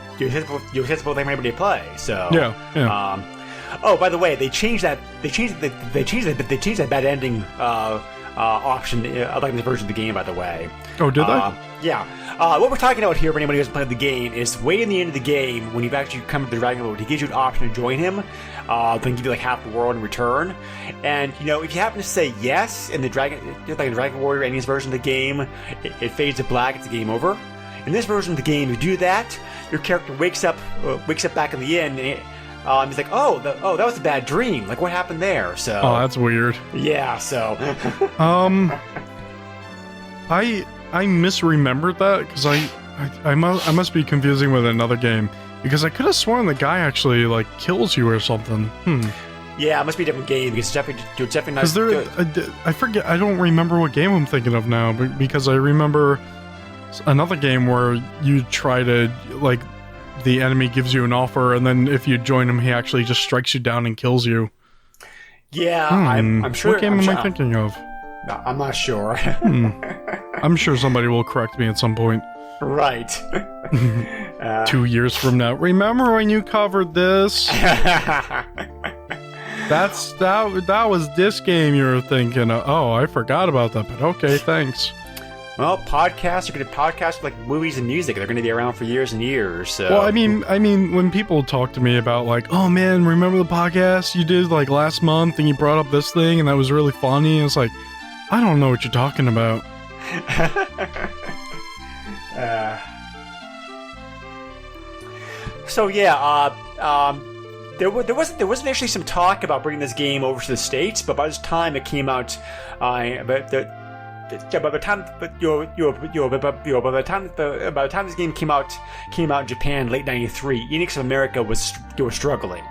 everybody to play. So yeah. Oh, by the way, they changed that bad ending option like in this version of the game, by the way. Oh, did they? Yeah. What we're talking about here, for anybody who hasn't played the game, is way in the end of the game, when you've actually come to the Dragon Lord, he gives you an option to join him. Then give you like half the world in return. And if you happen to say yes in the Dragon Warrior Endings version of the game, it fades to black. It's a game over. In this version of the game, you do that, your character wakes up back in the inn. And he's like, that was a bad dream. Like, what happened there? So. Oh, that's weird. Yeah. So. I misremembered that because I must be confusing with another game because I could have sworn the guy actually like kills you or something. Yeah, it must be a different game because it's definitely not Because good. I forget. I don't remember what game I'm thinking of now, but because I remember another game where you try to like the enemy gives you an offer, and then if you join him, he actually just strikes you down and kills you. Yeah, I'm sure. What game I'm am sure, I thinking of? No, I'm not sure. I'm sure somebody will correct me at some point. Right. 2 years from now. Remember when you covered this? That was this game you were thinking of. Oh, I forgot about that, but okay, thanks. Well, podcasts are going to podcast like movies and music. They're going to be around for years and years. So. Well, I mean, when people talk to me about like, oh man, remember the podcast you did like last month and you brought up this thing and that was really funny? And it's like, I don't know what you're talking about. So yeah, there wasn't actually some talk about bringing this game over to the States, but by the time it came out, by the time this game came out in Japan, late '93, Enix of America was struggling.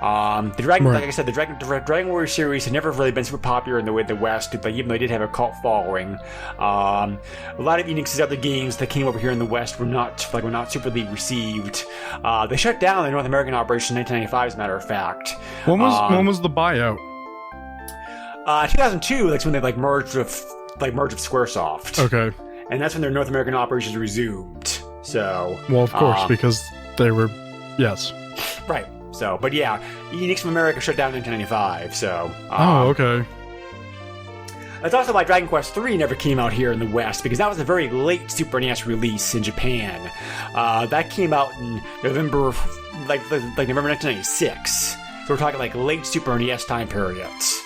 The Dragon, Right. like I said, the Dragon Warrior series had never really been super popular in the West, but even though they did have a cult following, a lot of Enix's other games that came over here in the West were not superly received. They shut down their North American operation in 1995, as a matter of fact. When was the buyout? 2002, that's when they merged with Squaresoft. Okay. And that's when their North American operations resumed. So, Well, of course, because they were, yes. right. So, but yeah, Enix of America shut down in 1995. So, Oh, okay. that's also why Dragon Quest III never came out here in the West, because that was a very late Super NES release in Japan. That came out in November, like November 1996. So we're talking like late Super NES time periods.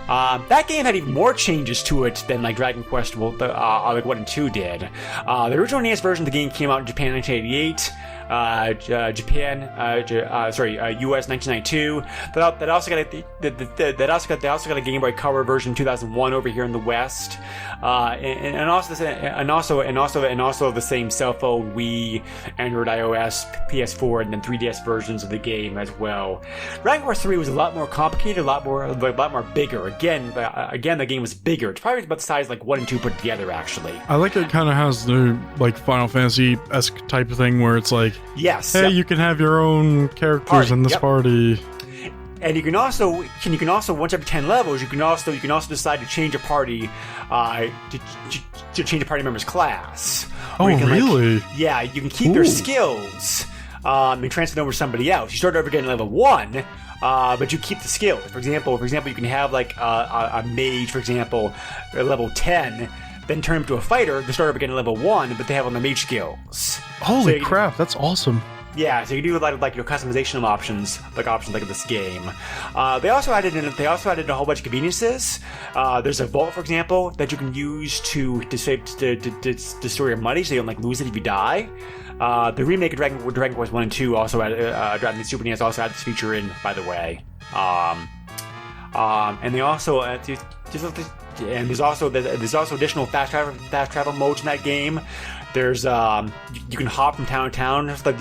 That game had even more changes to it than like Dragon Quest like 1 and 2 did. The original NES version of the game came out in Japan in 1988. US 1992. That also got a Game Boy Color version in 2001 over here in the West, and also the same cell phone, Wii, Android, iOS, PS4, and then 3DS versions of the game as well. Dragon Quest 3 was a lot more complicated, a lot more bigger. Again, the game was bigger. It's probably about the size like 1 and 2 put together, actually. I like it kind of has the like Final Fantasy-esque type of thing where it's like, yes, hey, you can have your own characters in this party. And you can also once every 10 levels, you can also decide to change a party, to change a party member's class. Oh, Or you can, really? You can keep their skills and transfer them over to somebody else. You start over again at level 1. But you keep the skills. For example, you can have like a mage, for example, at level 10, then turn him to a fighter. They start up again at level 1, but they have on the mage skills. Holy crap, that's awesome. Yeah, so you can do a lot of like customization options like this game. They also added in a whole bunch of conveniences. There's a vault, for example, that you can use to store your money, so you don't like lose it if you die. The remake of Dragon Quest 1 and 2 also added, Dragon Super NES also had this feature in, by the way. And they also there's also additional fast travel modes in that game. There's you can hop from town to town, just like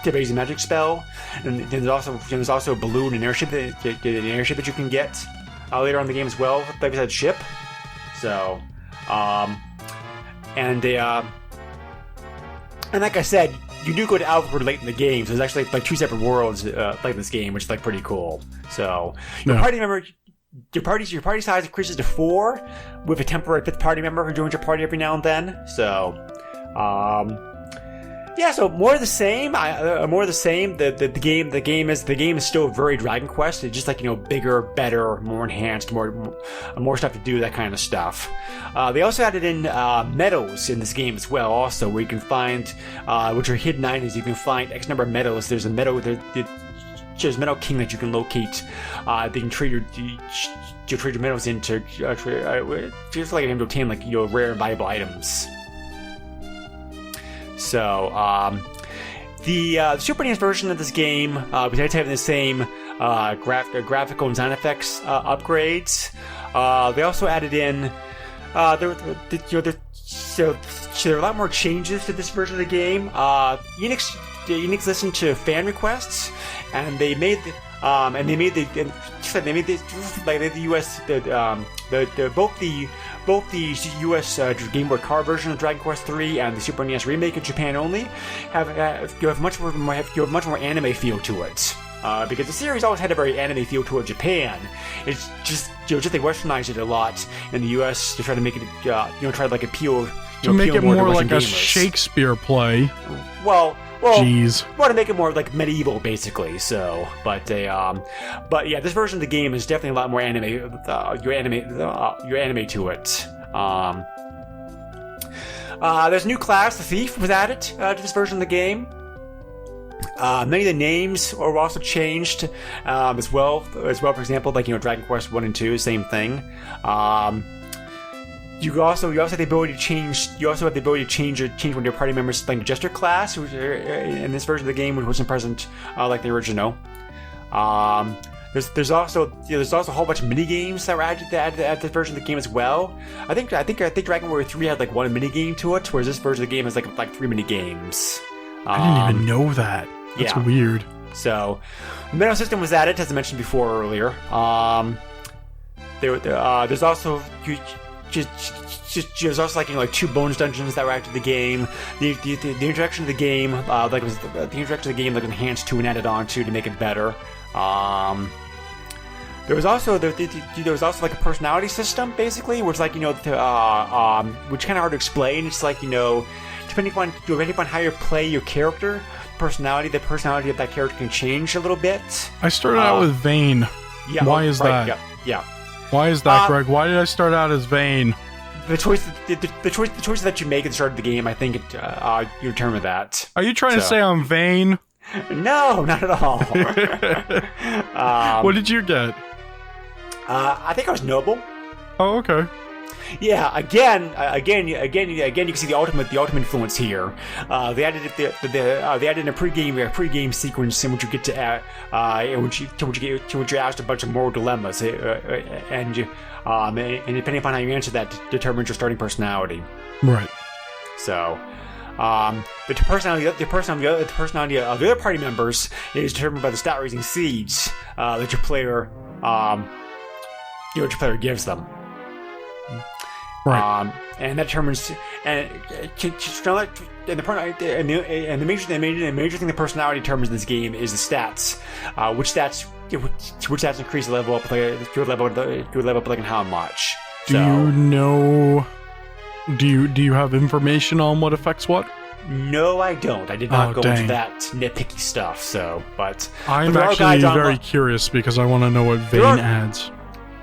to raise a magic spell, and there's also a balloon and airship that you can get later on in the game as well, like I said, ship. So, and like I said, you do go to Outward late in the game, so there's actually like 2 separate worlds like this game, which is like pretty cool. So your party member. Your party size increases to 4 with a temporary 5th party member who joins your party every now and then. So, so more of the same. The game is still very Dragon Quest. It's just like bigger, better, more enhanced, more stuff to do, that kind of stuff. They also added in medals in this game as well. Also, where you can find which are hidden items. You can find X number of medals. There's a medal. There's Metal King that you can locate. They can trade your medals into just like him to obtain rare and valuable items. So the Super NES version of this game, besides having the same graphical and sound effects upgrades, they also added in there are a lot more changes to this version of the game. Enix listened to fan requests, and they made the US both the US Game Boy Color version of Dragon Quest III and the Super NES remake in Japan only have much more anime feel to it. Because the series always had a very anime feel to it in Japan. It's just they westernized it a lot in the US to try to make it try to like appeal to make it more like a gamers. Shakespeare play. Well, jeez. Want to make it more like medieval, basically. So, but yeah, this version of the game is definitely a lot more anime. Your anime to it. There's a new class, the Thief, was added to this version of the game. Many of the names are also changed as well. For example, like Dragon Quest 1 and 2, same thing. You also have the ability to change. You also have the ability to change one of your party members' like gesture class, which in this version of the game, which wasn't present like the original. There's also a whole bunch of mini games that were added to this version of the game as well. I think Dragon Warrior 3 had like one mini game to it, whereas this version of the game has like 3 mini games. I didn't even know that. That's weird. So, the Mental System was added, as I mentioned before earlier. There's also there's also like 2 bonus dungeons that were added to the game. The introduction of the game, enhanced to and added on to make it better. There was also like a personality system, basically, which which kind of hard to explain. It's like depending upon how you play your character, the personality of that character can change a little bit. I started out with Vayne. Yeah. Why is that? Yeah. Why is that, Greg? Why did I start out as Vayne? The choice that you make at the start of the game, I think you determine that. Are you trying to say I'm vain? No, not at all. What did you get? I think I was noble. Oh, okay. Yeah, again, you can see the ultimate influence here. They added in a pre-game sequence in which you get to in which you're asked a bunch of moral dilemmas, and depending upon how you answer that determines your starting personality. Right. So, the personality of the other party members is determined by the stat raising seeds that your player gives them. Right. And that determines the major thing the personality determines in this game is the stats. Which stats increase the level up, your level up like and how much. Do you have information on what affects what? No, I don't. I did not go into that nitpicky stuff. So, but I'm actually very curious because I want to know what Vayne adds.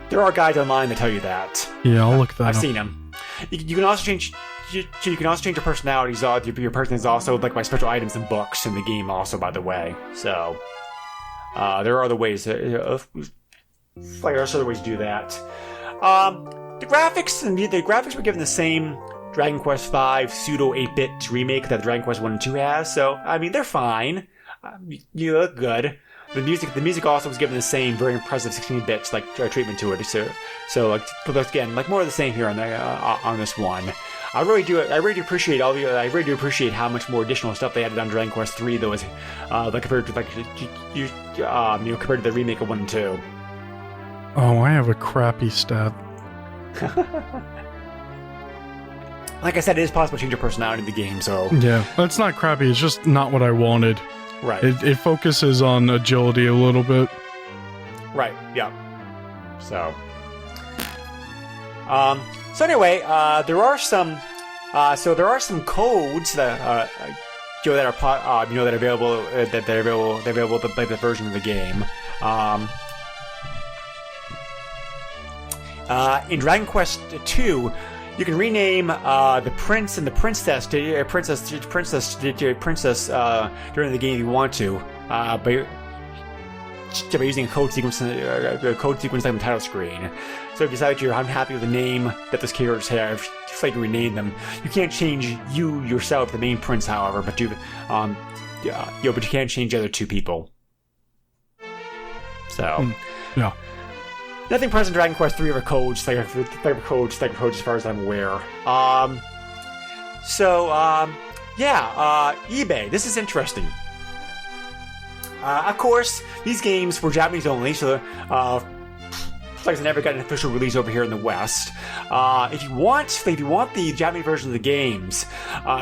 There are guides online that tell you that. Yeah, I'll look that up. I've seen them. You can also change. You can also change your personalities. Your person is also like by special items and books in the game. Also, by the way, so there are other ways. There are other ways to do that. The graphics were given the same Dragon Quest V pseudo 8-bit remake that Dragon Quest 1 and 2 has. So I mean, they're fine. You look good. The music also was given the same very impressive 16-bit treatment to it. So again, more of the same here on this one. I really do appreciate how much more additional stuff they added on Dragon Quest 3 though, compared to the remake of 1 and 2. Oh, I have a crappy stat. Like I said, it is possible to change your personality in the game. So yeah, it's not crappy. It's just not what I wanted. Right. It focuses on agility a little bit. Right. Yeah. So. So anyway, there are some codes that are available to play the version of the game. In Dragon Quest 2. You can rename the prince and the princess to princess during the game if you want to, by using a code sequence like the title screen. So if you decide you're unhappy with the name that those characters have, just like you rename them. You can't change you yourself, the main prince, however, but you can change the other 2 people. So yeah. Nothing present in Dragon Quest 3 of a code, as far as I'm aware. So, eBay. This is interesting. Of course, these games were Japanese only, so like I never got an official release over here in the West. If you want the Japanese version of the games,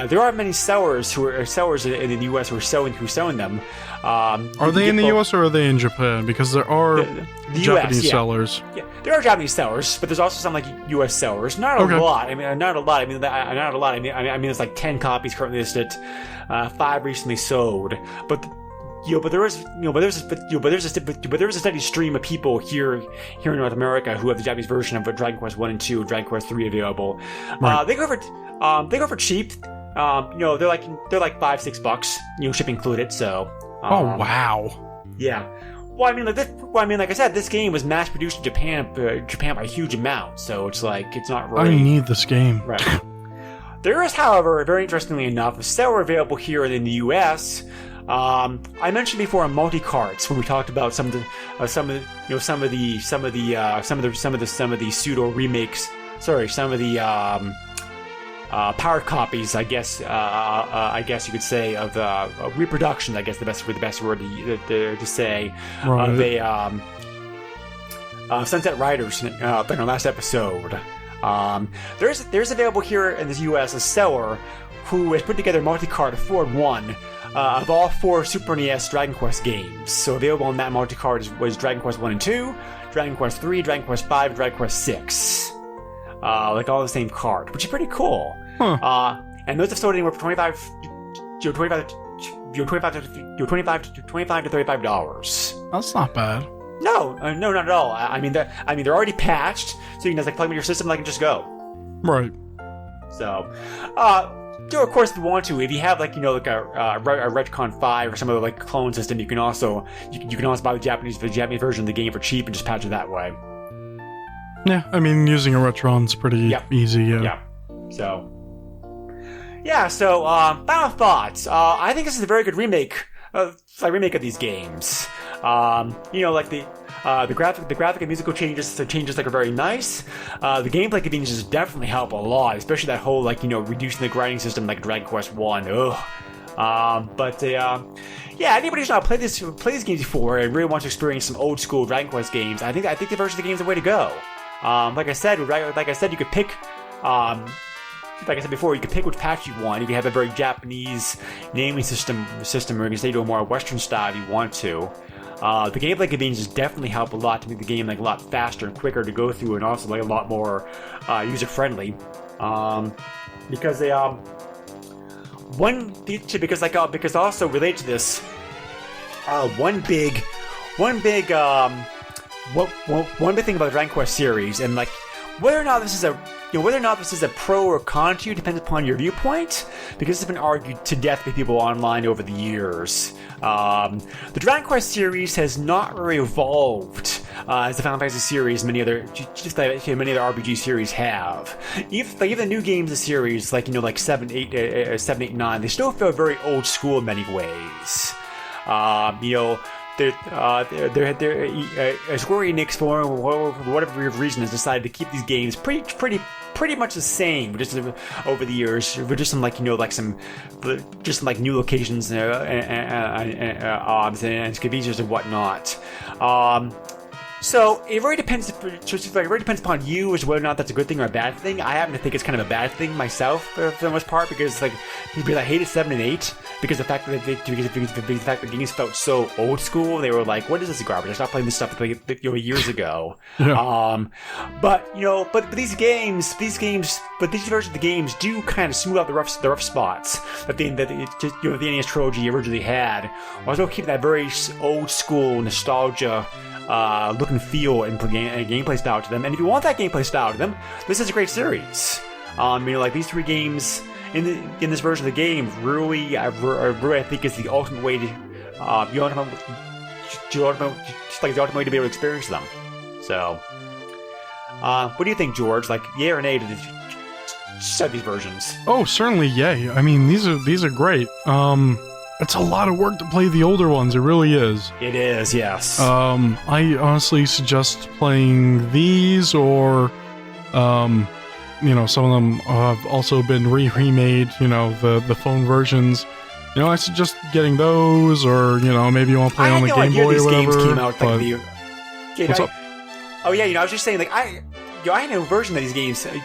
there are many sellers in the U.S. who are selling them. Are they in the U.S. or are they in Japan? Because there are the Japanese US, sellers. Yeah, there are Japanese sellers, but there's also some like U.S. sellers. Not a lot. I mean, not a lot. I mean, there's like 10 copies currently listed, 5 recently sold, but. But there is a steady stream of people here in North America who have the Japanese version of Dragon Quest 1 and 2, Dragon Quest 3 available. Right. They go for cheap. They're like $5-6, shipping included. So. Oh wow. Yeah. Well, like I said, this game was mass produced in Japan by a huge amount. So it's like it's not really. I need this game. Right. There is, however, very interestingly enough, a seller available here in the U.S. I mentioned before on multi-carts when we talked about some of the pseudo remakes. Sorry, some of the power copies. I guess you could say of reproduction. I guess the best word to say right. Of Sunset Riders in our last episode. There's available here in the U.S. a seller who has put together a multi-cart of 4-in-1 of all 4 Super NES Dragon Quest games. So available on that multi-cart was Dragon Quest 1 and 2, Dragon Quest 3, Dragon Quest 5, Dragon Quest 6. Like all the same card, which is pretty cool. Huh. And those have sold anywhere from $25 to $35. That's not bad. No, not at all. I mean, they're already patched, so you can just like plug them in your system, like and just go. Right. So, of course, if you want to, if you have like a Retcon 5 or some other like clone system, you can also buy the Japanese version of the game for cheap and just patch it that way. Yeah, I mean, using a Retron's pretty easy. Yeah. So, final thoughts. I think this is a very good remake of these games. The graphic and musical changes like are very nice. The gameplay conveniences definitely help a lot, especially that whole reducing the grinding system like Dragon Quest 1. Anybody who's not played these games before and really wants to experience some old school Dragon Quest games, I think the version of the game is the way to go. Like I said, you could pick. Like I said before, you can pick which patch you want. You can have a very Japanese naming system, or you can stay to a more Western style if you want to. The gameplay conveniences definitely help a lot to make the game like a lot faster and quicker to go through, and also like a lot more user friendly. Because they because also related to this, one big thing about the Dragon Quest series, and like whether or not this is a pro or con to you depends upon your viewpoint, because it's been argued to death by people online over the years. The Dragon Quest series has not really evolved as the Final Fantasy series, many other RPG series have. Even the new games of the series, like 7, 8, 9, they still feel very old school in many ways. Square Enix, for whatever reason, has decided to keep these games pretty much the same, just over the years, with just some some new locations and conveniences and whatnot. So it really depends. Upon you as to whether or not that's a good thing or a bad thing. I happen to think it's kind of a bad thing myself for the most part, because I hated 7 and 8 because the fact that the games felt so old school. They were like, "What is this garbage? I stopped playing this stuff years ago." Yeah. But these versions of the games do kind of smooth out the rough spots that the NES trilogy originally had, while still keeping that very old school nostalgia look and feel and gameplay style to them. And if you want that gameplay style to them, this is a great series. These 3 games in this version of the game really, I think is the ultimate way to the ultimate way to be able to experience them. So, what do you think, George? Like, yay or nay to these versions? Oh, certainly yay. I mean, these are great. It's a lot of work to play the older ones. It really is. It is, yes. I honestly suggest playing these or some of them have also been remade, the phone versions. I suggest getting those, or, maybe you want to play on the Game Boy or whatever. Games came out, but, what's up? Oh, yeah, I was just saying, like, I had no version of these games. I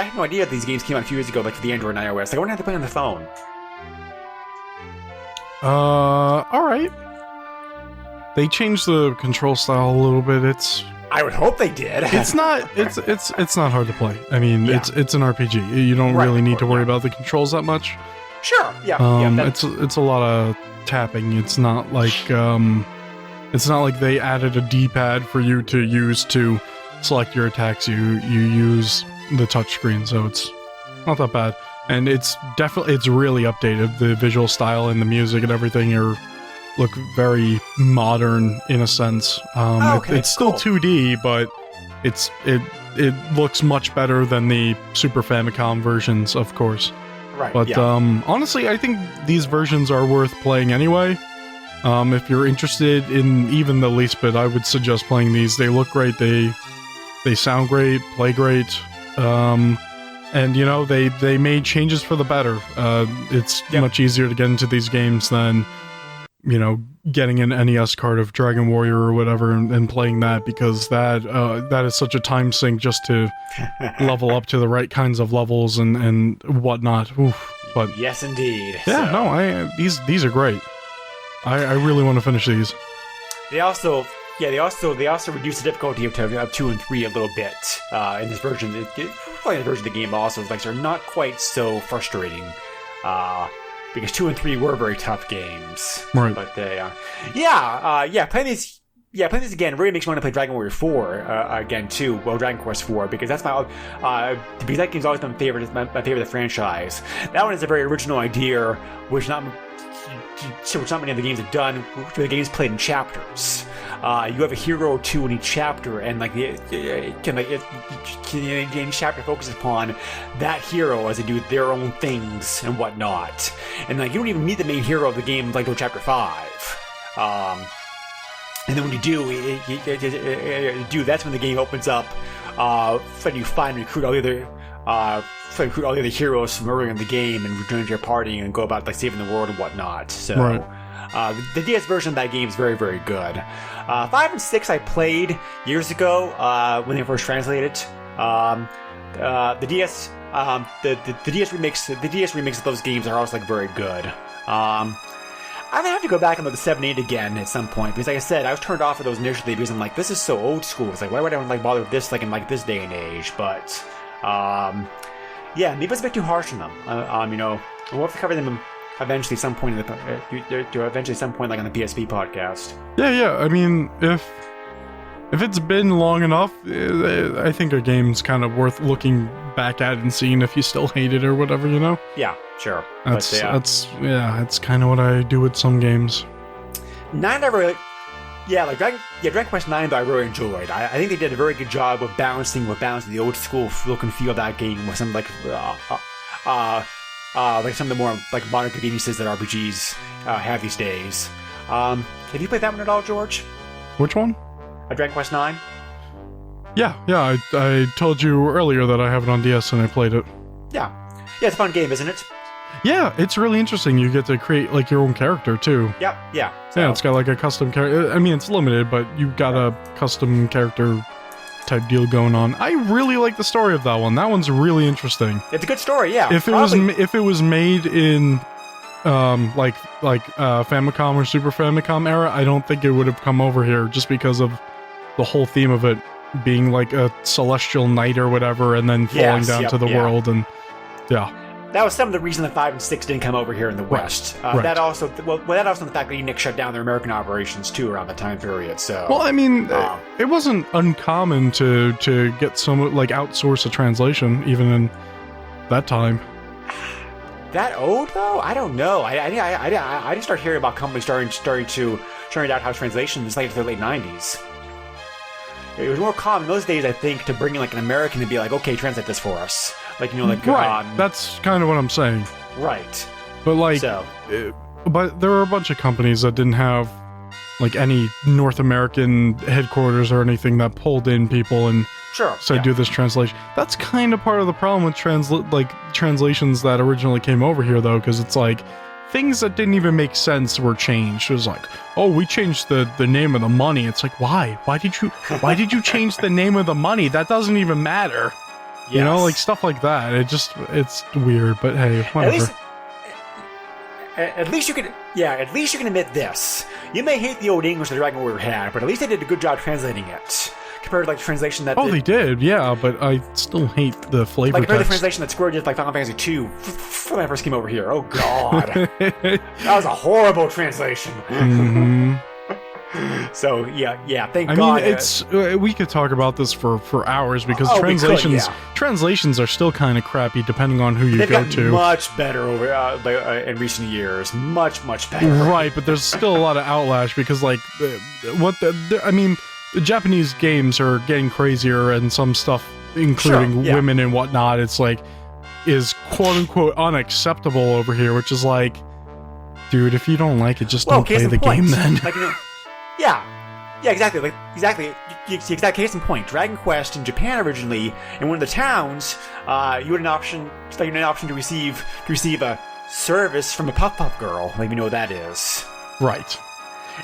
had no idea these games came out a few years ago, like, for the Android and iOS. Like, I wouldn't have to play on the phone. Alright. They changed the control style a little bit. I would hope they did. It's not not hard to play. I mean, it's an RPG. You don't really need to worry about the controls that much. Sure. Yeah. It's a lot of tapping. It's not like they added a D-pad for you to use to select your attacks. You use the touchscreen, so it's not that bad. And it's really updated. The visual style and the music and everything look very modern in a sense. It's still 2D, but it looks much better than the Super Famicom versions, of course. Right. But honestly, I think these versions are worth playing anyway. If you're interested in even the least bit, I would suggest playing these. They look great. They sound great. Play great. And they made changes for the better. It's much easier to get into these games than getting an NES card of Dragon Warrior or whatever and playing that, because that is such a time sink just to level up to the right kinds of levels and whatnot. Oof. But yes, indeed. Yeah, these are great. I really want to finish these. They also reduced the difficulty of 2 and 3 a little bit in this version. Playing the version of the game also like they're not quite so frustrating. Because 2 and 3 were very tough games. Right. But playing these again really makes me want to play Dragon Warrior 4 again too. Well, Dragon Quest 4, because that's because that game's always been my favorite of the franchise. That one is a very original idea, which not many other games have done. The game's played in chapters. You have a hero or two in each chapter, and each chapter focuses upon that hero as they do their own things and whatnot. And you don't even meet the main hero of the game until chapter 5. And then when you do, that's when the game opens up. Then you recruit all the other heroes from earlier in the game and return to your party and go about saving the world and whatnot. So. Right. The DS version of that game is very, very good. 5 and 6 I played years ago when they first translated. The DS remakes of those games are always very good. I'm gonna have to go back and look at 7 and 8 again at some point, because like I said, I was turned off of those initially because I'm like, this is so old school. It's why would I bother with this in this day and age? But maybe it's a bit too harsh on them. We'll have to cover them eventually some point on the PSP podcast. Yeah. I mean, if it's been long enough, I think a game's kind of worth looking back at and seeing if you still hate it or whatever, Yeah, sure. That's kind of what I do with some games. 9 I really... Dragon Quest 9 I really enjoyed. I think they did a very good job of balancing the old school look and feel of that game with some some of the more modern conveniences that RPGs have these days. Have you played that one at all, George? Which one? Dragon Quest 9? Yeah. I told you earlier that I have it on DS and I played it. Yeah, it's a fun game, isn't it? Yeah, it's really interesting. You get to create your own character too. Yeah. So. Yeah, it's got a custom character. I mean, it's limited, but you've got a custom character type deal going on. I really like the story of that one. That one's really interesting. It's a good story, yeah. If it was made in Famicom or Super Famicom era, I don't think it would have come over here, just because of the whole theme of it being a celestial knight or whatever, and then falling down to the world, and that was some of the reason that 5 and 6 didn't come over here in the West. Right. That also the fact that Enix shut down their American operations too around the time period. So I mean, it wasn't uncommon to get some outsource a translation even in that time. That old though? I don't know. I didn't start hearing about companies starting to out-house translations in the late 90s. It was more common in those days, I think, to bring in an American and be okay, translate this for us. Right. That's kind of what I'm saying. Right. But but there were a bunch of companies that didn't have any North American headquarters or anything that pulled in people and Sure. So I do this translation. That's kind of part of the problem with translations that originally came over here, though, because it's like things that didn't even make sense were changed. It was like, oh, we changed the name of the money. It's like, why? Why did you change the name of the money? That doesn't even matter. Yes. You know, like stuff like that. It's weird, but hey, whatever. At least you can admit this. You may hate the old English that Dragon Warrior had, but at least they did a good job translating it. Compared to like the translation that they did, yeah, but I still hate the flavor like compared to text. the translation that Square did like Final Fantasy 2 when I first came over here. Oh god. That was a horrible translation. Mm-hmm. So thank God. I mean, it's we could talk about this for hours because translations are still kind of crappy depending on who you They've go gotten to. Much better over in recent years, much better. Right, but there's still a lot of outlash because like the Japanese games are getting crazier and some stuff, including women and whatnot, it's like is quote unquote unacceptable over here, which is like, dude, if you don't like it, just don't play the game then. Like, exactly. Exactly. Exact case in point. Dragon Quest in Japan originally, in one of the towns, you had an option to receive a service from a puff girl. Let me know what that is. Right.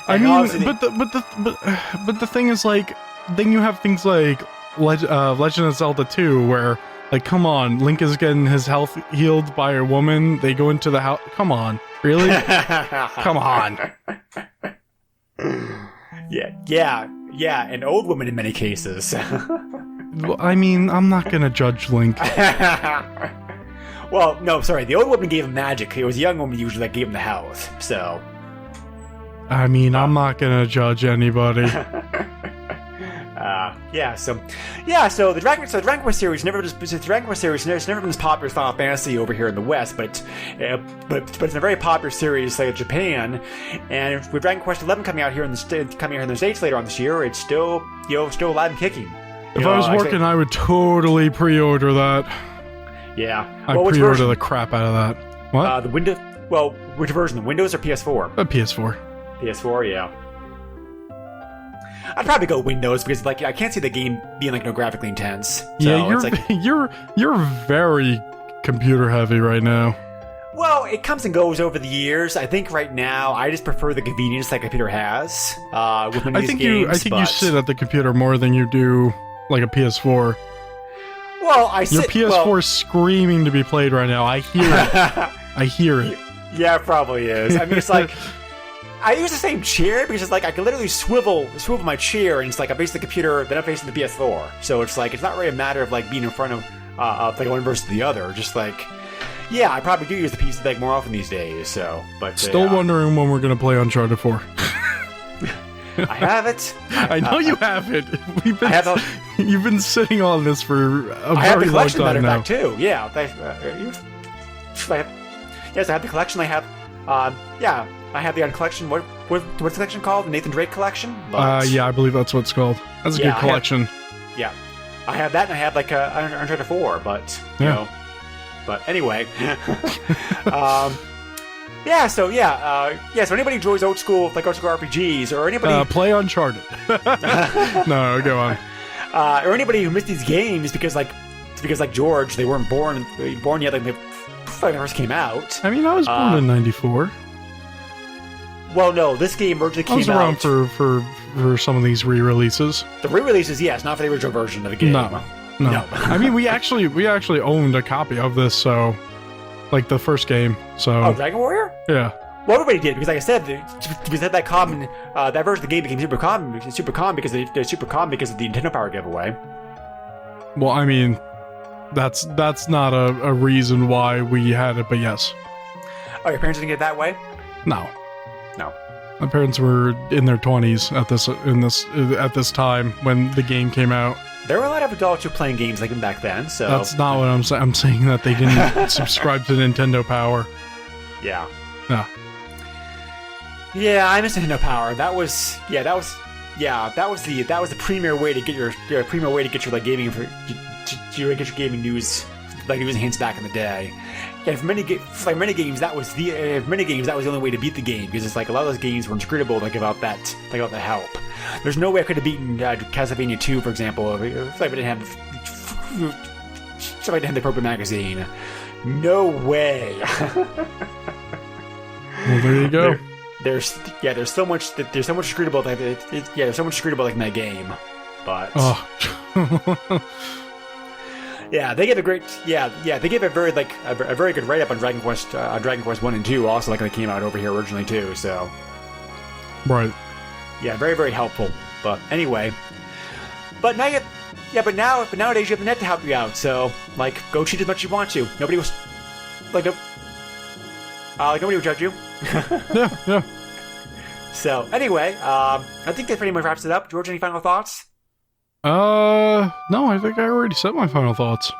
I mean, but the thing is, like, then you have things like Legend of Zelda 2, where, like, come on, Link is getting his health healed by a woman. They go into the house. Come on, really? Come on. Yeah, an old woman in many cases. Well, I mean, I'm not gonna judge Link. Well, no, sorry. The old woman gave him magic. It was a young woman usually that gave him the health. So. I mean, I'm not gonna judge anybody. So the Dragon Quest series has never been as popular as Final Fantasy over here in the West, but it's a very popular series, say in Japan. And with Dragon Quest 11 coming out here in the States later on this year, it's still alive and kicking. If I was working, I would totally pre-order that. Yeah, I'd pre-order the crap out of that. What? Which version? The Windows or PS4? PS4. PS4, yeah. I'd probably go Windows because, like, I can't see the game being like graphically intense. So yeah, you're very computer heavy right now. Well, it comes and goes over the years. I think right now I just prefer the convenience that computer has. With many of these games, I think you sit at the computer more than you do like a PS4. Well, your PS4 is screaming to be played right now. I hear it. I hear it. Yeah, it probably is. I mean, it's like. I use the same chair because it's like I can literally swivel my chair, and it's like I'm facing the computer, then I'm facing the PS4. So it's like it's not really a matter of like being in front of like one versus the other. Just like, yeah, I probably do use the PC like more often these days. So, but still wondering when we're gonna play Uncharted 4. I have it. I know you have it. You've been sitting on this for a very long time now. Too. Yeah. Yes, I have the collection. I have. I have the collection. What's the collection called? The Nathan Drake collection? Yeah, I believe that's what it's called. That's a good collection. I have that, and I have like Uncharted 4, but you know. But anyway, So anybody enjoys old school RPGs, or anybody play Uncharted. No, go on. Or anybody who missed these games because George, they weren't born yet. Like they first came out. I mean, I was born in '94. Well, no, this game originally came out. I was around for some of these re-releases. The re-releases, yes, not for the original version of the game. No. I mean, we actually owned a copy of this, so like the first game. So. Oh, Dragon Warrior? Yeah. Well, everybody did because, like I said, that common that version of the game became super common because of the Nintendo Power giveaway. Well, I mean, that's not a reason why we had it, but yes. Oh, your parents didn't get it that way? No. My parents were in their 20s at this time when the game came out. There were a lot of adults who were playing games like back then. So that's not what I'm saying. I'm saying that they didn't subscribe to Nintendo Power. Yeah. Yeah, I miss Nintendo Power. That was the premier way to get your like gaming get your gaming news like using hints back in the day. Yeah, for many games that was the only way to beat the game, because it's like a lot of those games were inscrutable without that help. There's no way I could have beaten Castlevania 2, for example, if I didn't have the appropriate magazine. No way. Well, there you go. There's so much inscrutable in that game, but yeah, they gave a very good write up on Dragon Quest 1 and 2, also, like they came out over here originally too. So right, yeah, very very helpful. But anyway, but nowadays you have the net to help you out. So like, go cheat as much as you want to. Nobody will judge you. yeah. So anyway, I think that pretty much wraps it up. George, any final thoughts? No, I think I already said my final thoughts.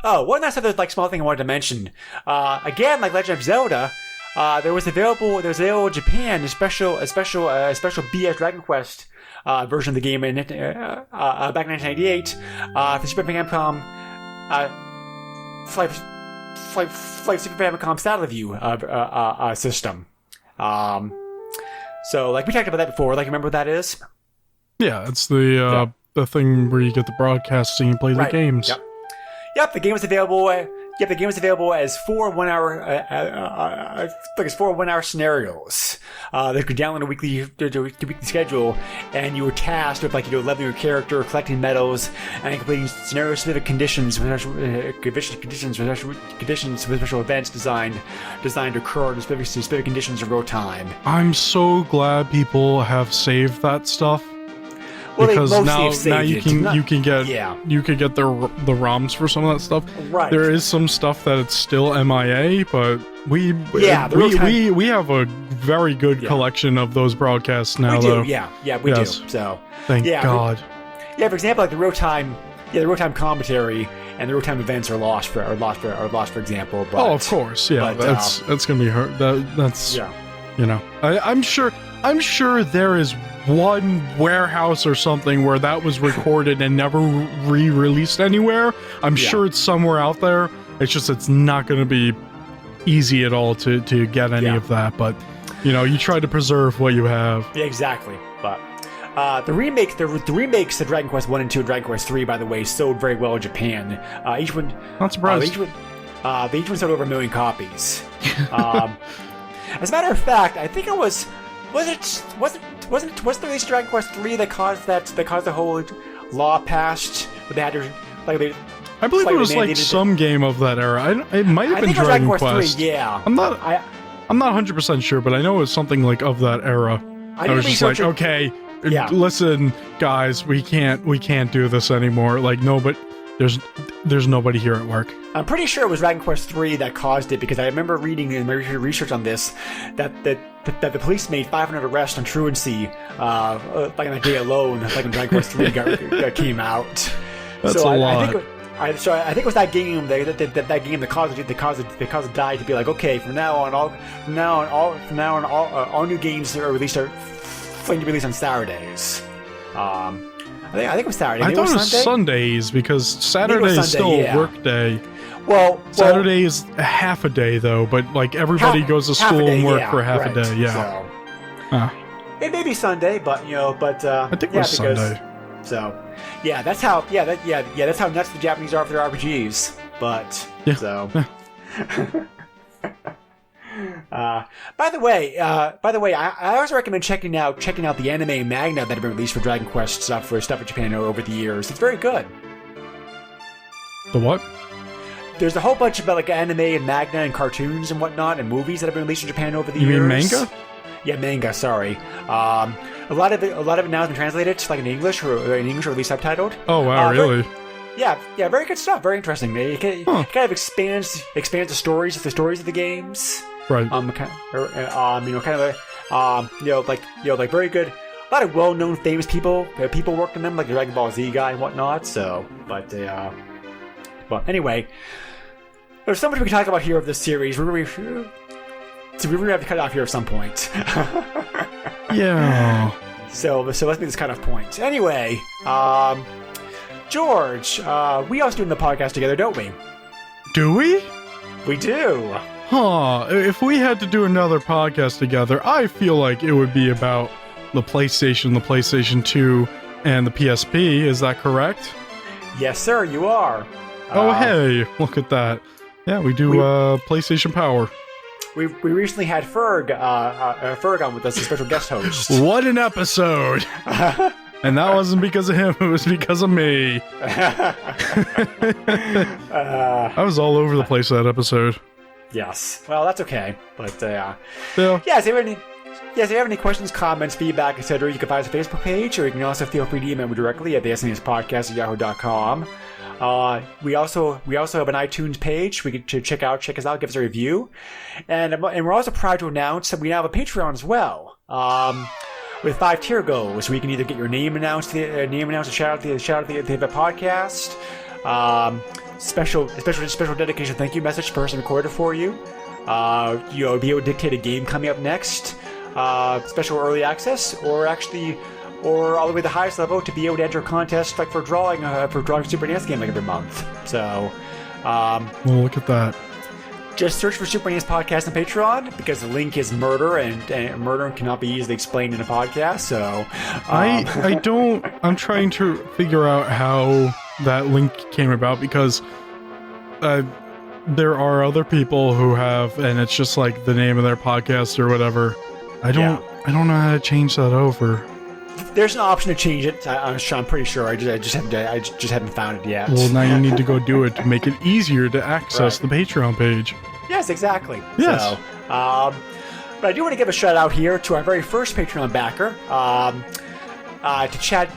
Oh, one last other small thing I wanted to mention. Again, like Legend of Zelda, there was available in Japan a special BS Dragon Quest version of the game back in 1998 for Super Famicom Super Famicom Satellaview system. So like we talked about that before. Like, remember what that is? Yeah, it's the thing where you get the broadcasting and play the games. Yep. The game was available. The game was available as 4 1-hour scenarios. That could download a weekly schedule, and you were tasked with leveling your character, collecting medals, and completing scenario-specific conditions with special events designed to occur in specific conditions in real time. I'm so glad people have saved that stuff. Well, because now you can get the ROMs for some of that stuff. Right. There is some stuff that it's still MIA, but we have a very good collection of those broadcasts now. We do, though. We do. So thank God. For example, like the real time commentary and the real time events are lost for example. But, of course, yeah. But, that's gonna be hurt. That's I'm sure there is one warehouse or something where that was recorded and never re-released anywhere. I'm sure it's somewhere out there. It's not going to be easy at all to get any of that. But you try to preserve what you have. Yeah, exactly. But the remakes of Dragon Quest 1 and 2 and Dragon Quest 3, by the way, sold very well in Japan. Each one, not surprised. Each one sold over 1 million copies. As a matter of fact, I think it wasn't the release of Dragon Quest 3 that caused the whole law passed? Where they had to I believe it was some game of that era. It might have been Dragon Quest 3. Yeah, I'm not 100% sure, but I know it was something like of that era. I was just like, okay, listen, guys, we can't do this anymore. Like, no, but there's nobody here at work. I'm pretty sure it was Dragon Quest 3 that caused it, because I remember reading in my research on this that the police made 500 arrests on truancy like on a day alone, like when Dragon Quest 3 came out. That's a lot. I think it was that game that game that caused the DIE to be like, okay, from now on all new games are going to be released on Saturdays. I think it was Saturday. I thought it was Sundays, because Saturday is still a work day. Well, Saturday is half a day though, but like everybody goes to school and work for half a day. Yeah. So, it may be Sunday, but I think it was Sunday. So, that's how that's how nuts the Japanese are for their RPGs. But by the way, I always recommend checking out the anime manga that have been released for Dragon Quest stuff in Japan over the years. It's very good. The what? There's a whole bunch about anime and manga and cartoons and whatnot and movies that have been released in Japan over the years. You mean manga? Yeah, manga. Sorry. A lot of it now has been translated in English or at least subtitled. Oh wow, really? Very good stuff. Very interesting. It kind of expands the stories of the games. Right. Like very good. A lot of well-known, famous people worked on them, like the Dragon Ball Z guy and whatnot. So, but anyway, there's so much we can talk about here of this series. We're gonna have to cut it off here at some point. Yeah. So let's make this cut-off point. Anyway, George, we also do the podcast together, don't we? Do we? We do. Huh. If we had to do another podcast together, I feel like it would be about the PlayStation 2, and the PSP. Is that correct? Yes, sir, you are. Oh, hey, look at that. Yeah, we do PlayStation Power. We recently had Ferg on with us, a special guest host. What an episode! And that wasn't because of him, it was because of me. I was all over the place that episode. Yes. Well, that's okay. But, Yeah. if you have any questions, comments, feedback, etc., you can find us on the Facebook page, or you can also feel free to email me directly at the SNESpodcast@yahoo.com. We also have an iTunes page. We can check us out, give us a review, and we're also proud to announce that we now have a Patreon as well. With 5-tier goals, we can either get your name announced, and shout out the podcast. Special dedication thank you message person recorded for you. You'll be able to dictate a game coming up next. Special early access, or all the way to the highest level to be able to enter a contest like for drawing a Super NES game like every month. So, well, look at that. Just search for Super NES Podcast on Patreon, because the link is murder, and murder cannot be easily explained in a podcast. So, I'm trying to figure out how that link came about, because there are other people who have, and it's just like the name of their podcast or whatever. I don't know how to change that over. There's an option to change it. I'm pretty sure. I just haven't found it yet. Well, now you need to go do it to make it easier to access the Patreon page. Yes, exactly. Yes. So, but I do want to give a shout out here to our very first Patreon backer, to Chad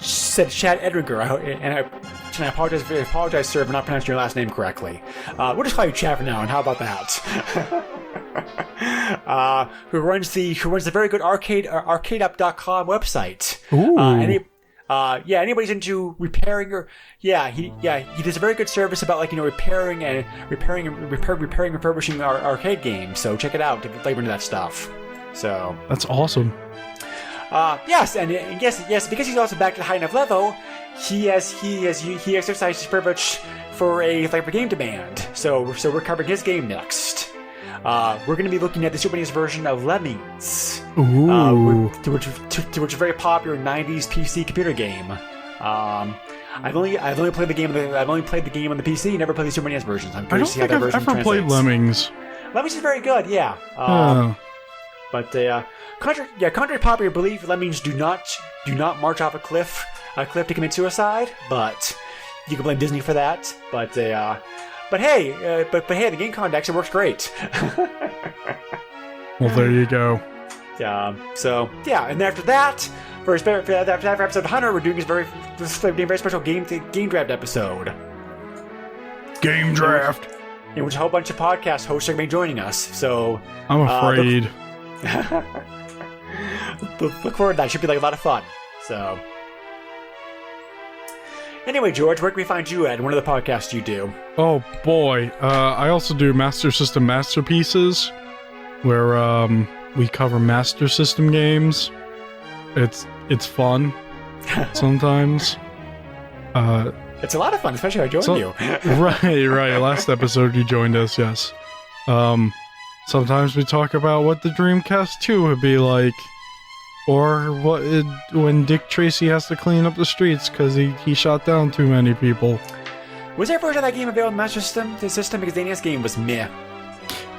Edringer, and I apologize, sir, for not pronouncing your last name correctly. We'll just call you Chad for now, and how about that? Who runs the very good arcadeup.com website. Ooh. Anybody's into repairing he does a very good service about repairing and refurbishing our arcade games. So check it out to get flavor into that stuff. So that's awesome. Yes, because he's also back to the high enough level, he exercised his privilege for a flavor game demand. So we're covering his game next. We're going to be looking at the Super NES version of Lemmings, which is a very popular '90s PC computer game. I've only played the game. I've only played the game on the PC. Never played the Super NES version. So I'm curious to see how that version translates. I don't think I've ever played Lemmings. Lemmings is very good. Yeah. But contrary to popular belief, lemmings do not march off a cliff to commit suicide. But you can blame Disney for that. But hey, the game context, it works great. Well, there you go. And after that, for episode 100, we're doing a very special game draft episode. Game draft. In which a whole bunch of podcast hosts are going to be joining us. So I'm afraid. Look forward to that. It should be a lot of fun. So, anyway, George, where can we find you at? One of the podcasts you do? Oh boy, I also do Master System Masterpieces, where we cover Master System games. It's fun sometimes. It's a lot of fun, especially if I join you. Right. Last episode you joined us, yes. Sometimes we talk about what the Dreamcast 2 would be like, or when Dick Tracy has to clean up the streets because he shot down too many people. Was there a version of that game available on the Master System? Because the NES game was meh.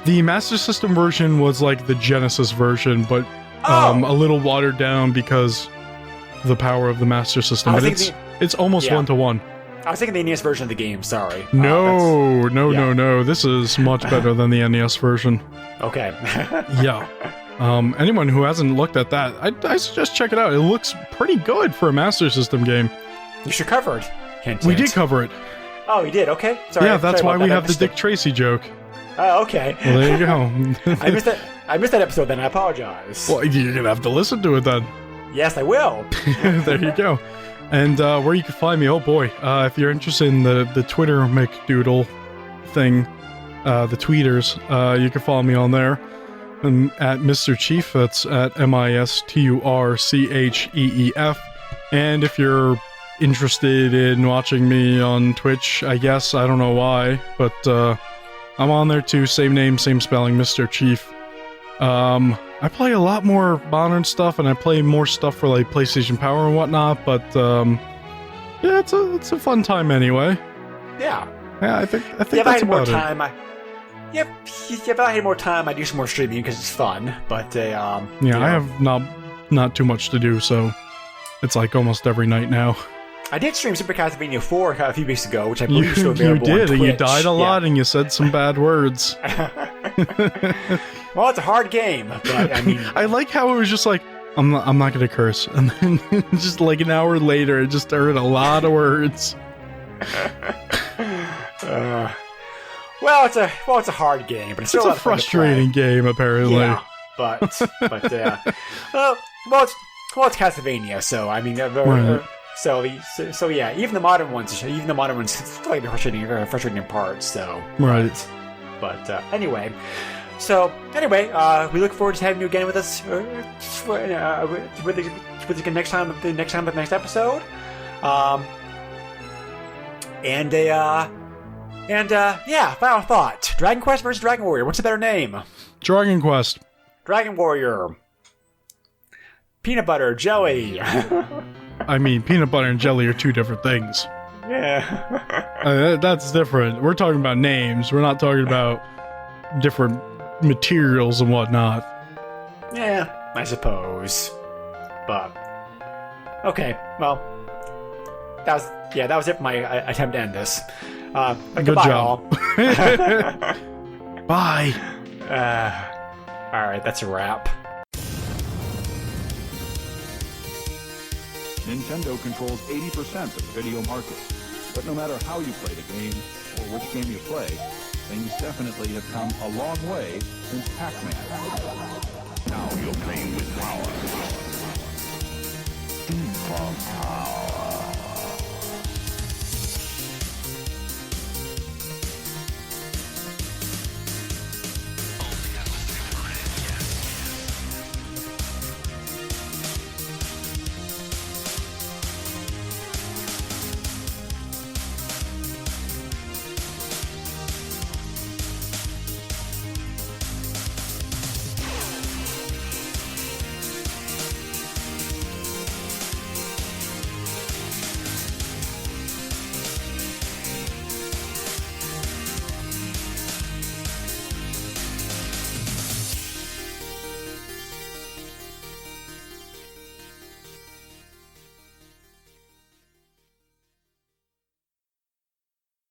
The Master System version was like the Genesis version, but a little watered down because of the power of the Master System. But it's almost 1-to-1. I was thinking the NES version of the game, sorry. No. This is much better than the NES version. Okay. Yeah. Anyone who hasn't looked at that, I suggest check it out. It looks pretty good for a Master System game. You should cover it. Hint, we did cover it. Oh, you did? Okay. Sorry. Yeah, that's why we have the Dick Tracy joke. Oh, okay. Well, there you go. I missed that episode then, I apologize. Well, you're going to have to listen to it then. Yes, I will. There you go. And where you can find me, oh boy, if you're interested in the Twitter McDoodle thing, the tweeters, you can follow me on there. I'm at Mr. Chief, that's at MISTURCHEEF. And if you're interested in watching me on Twitch, I guess. I don't know why, but I'm on there too. Same name, same spelling, Mr. Chief. I play a lot more modern stuff, and I play more stuff for like PlayStation Power and whatnot. But yeah, it's a fun time anyway. Yeah. Yeah, I think if I that's had more about it. time, if I had more time, I'd do some more streaming because it's fun. But Yeah, I have not too much to do, so it's like almost every night now. I did stream Super Castlevania 4 a few weeks ago, which I believe is still You available on did, and you Twitch. died a lot, and you said some bad words. Well, it's a hard game, but I mean, I like how it was just like, I'm not gonna curse, and then just like an hour later, it just heard a lot of words. well, it's a hard game, but it's still It's a frustrating game, apparently. Yeah, but yeah. Well, it's Castlevania, so I mean, Right. so yeah. Even the modern ones still like frustrating parts. So Right. But anyway. So anyway, we look forward to having you again with us with the next time, the next episode. Yeah, final thought. Dragon Quest versus Dragon Warrior. What's a better name? Dragon Quest. Dragon Warrior. Peanut butter, jelly. I mean, peanut butter and jelly are two different things. Yeah. That's different. We're talking about names. We're not talking about different materials and whatnot. Yeah, I suppose. But okay, well, that was it for my attempt to end this. Good goodbye, job. all. Bye. All right, that's a wrap. Nintendo controls 80% of the video market. But no matter how you play the game, or which game you play, things definitely have come a long way since Pac-Man. Now you're playing with power. Super power.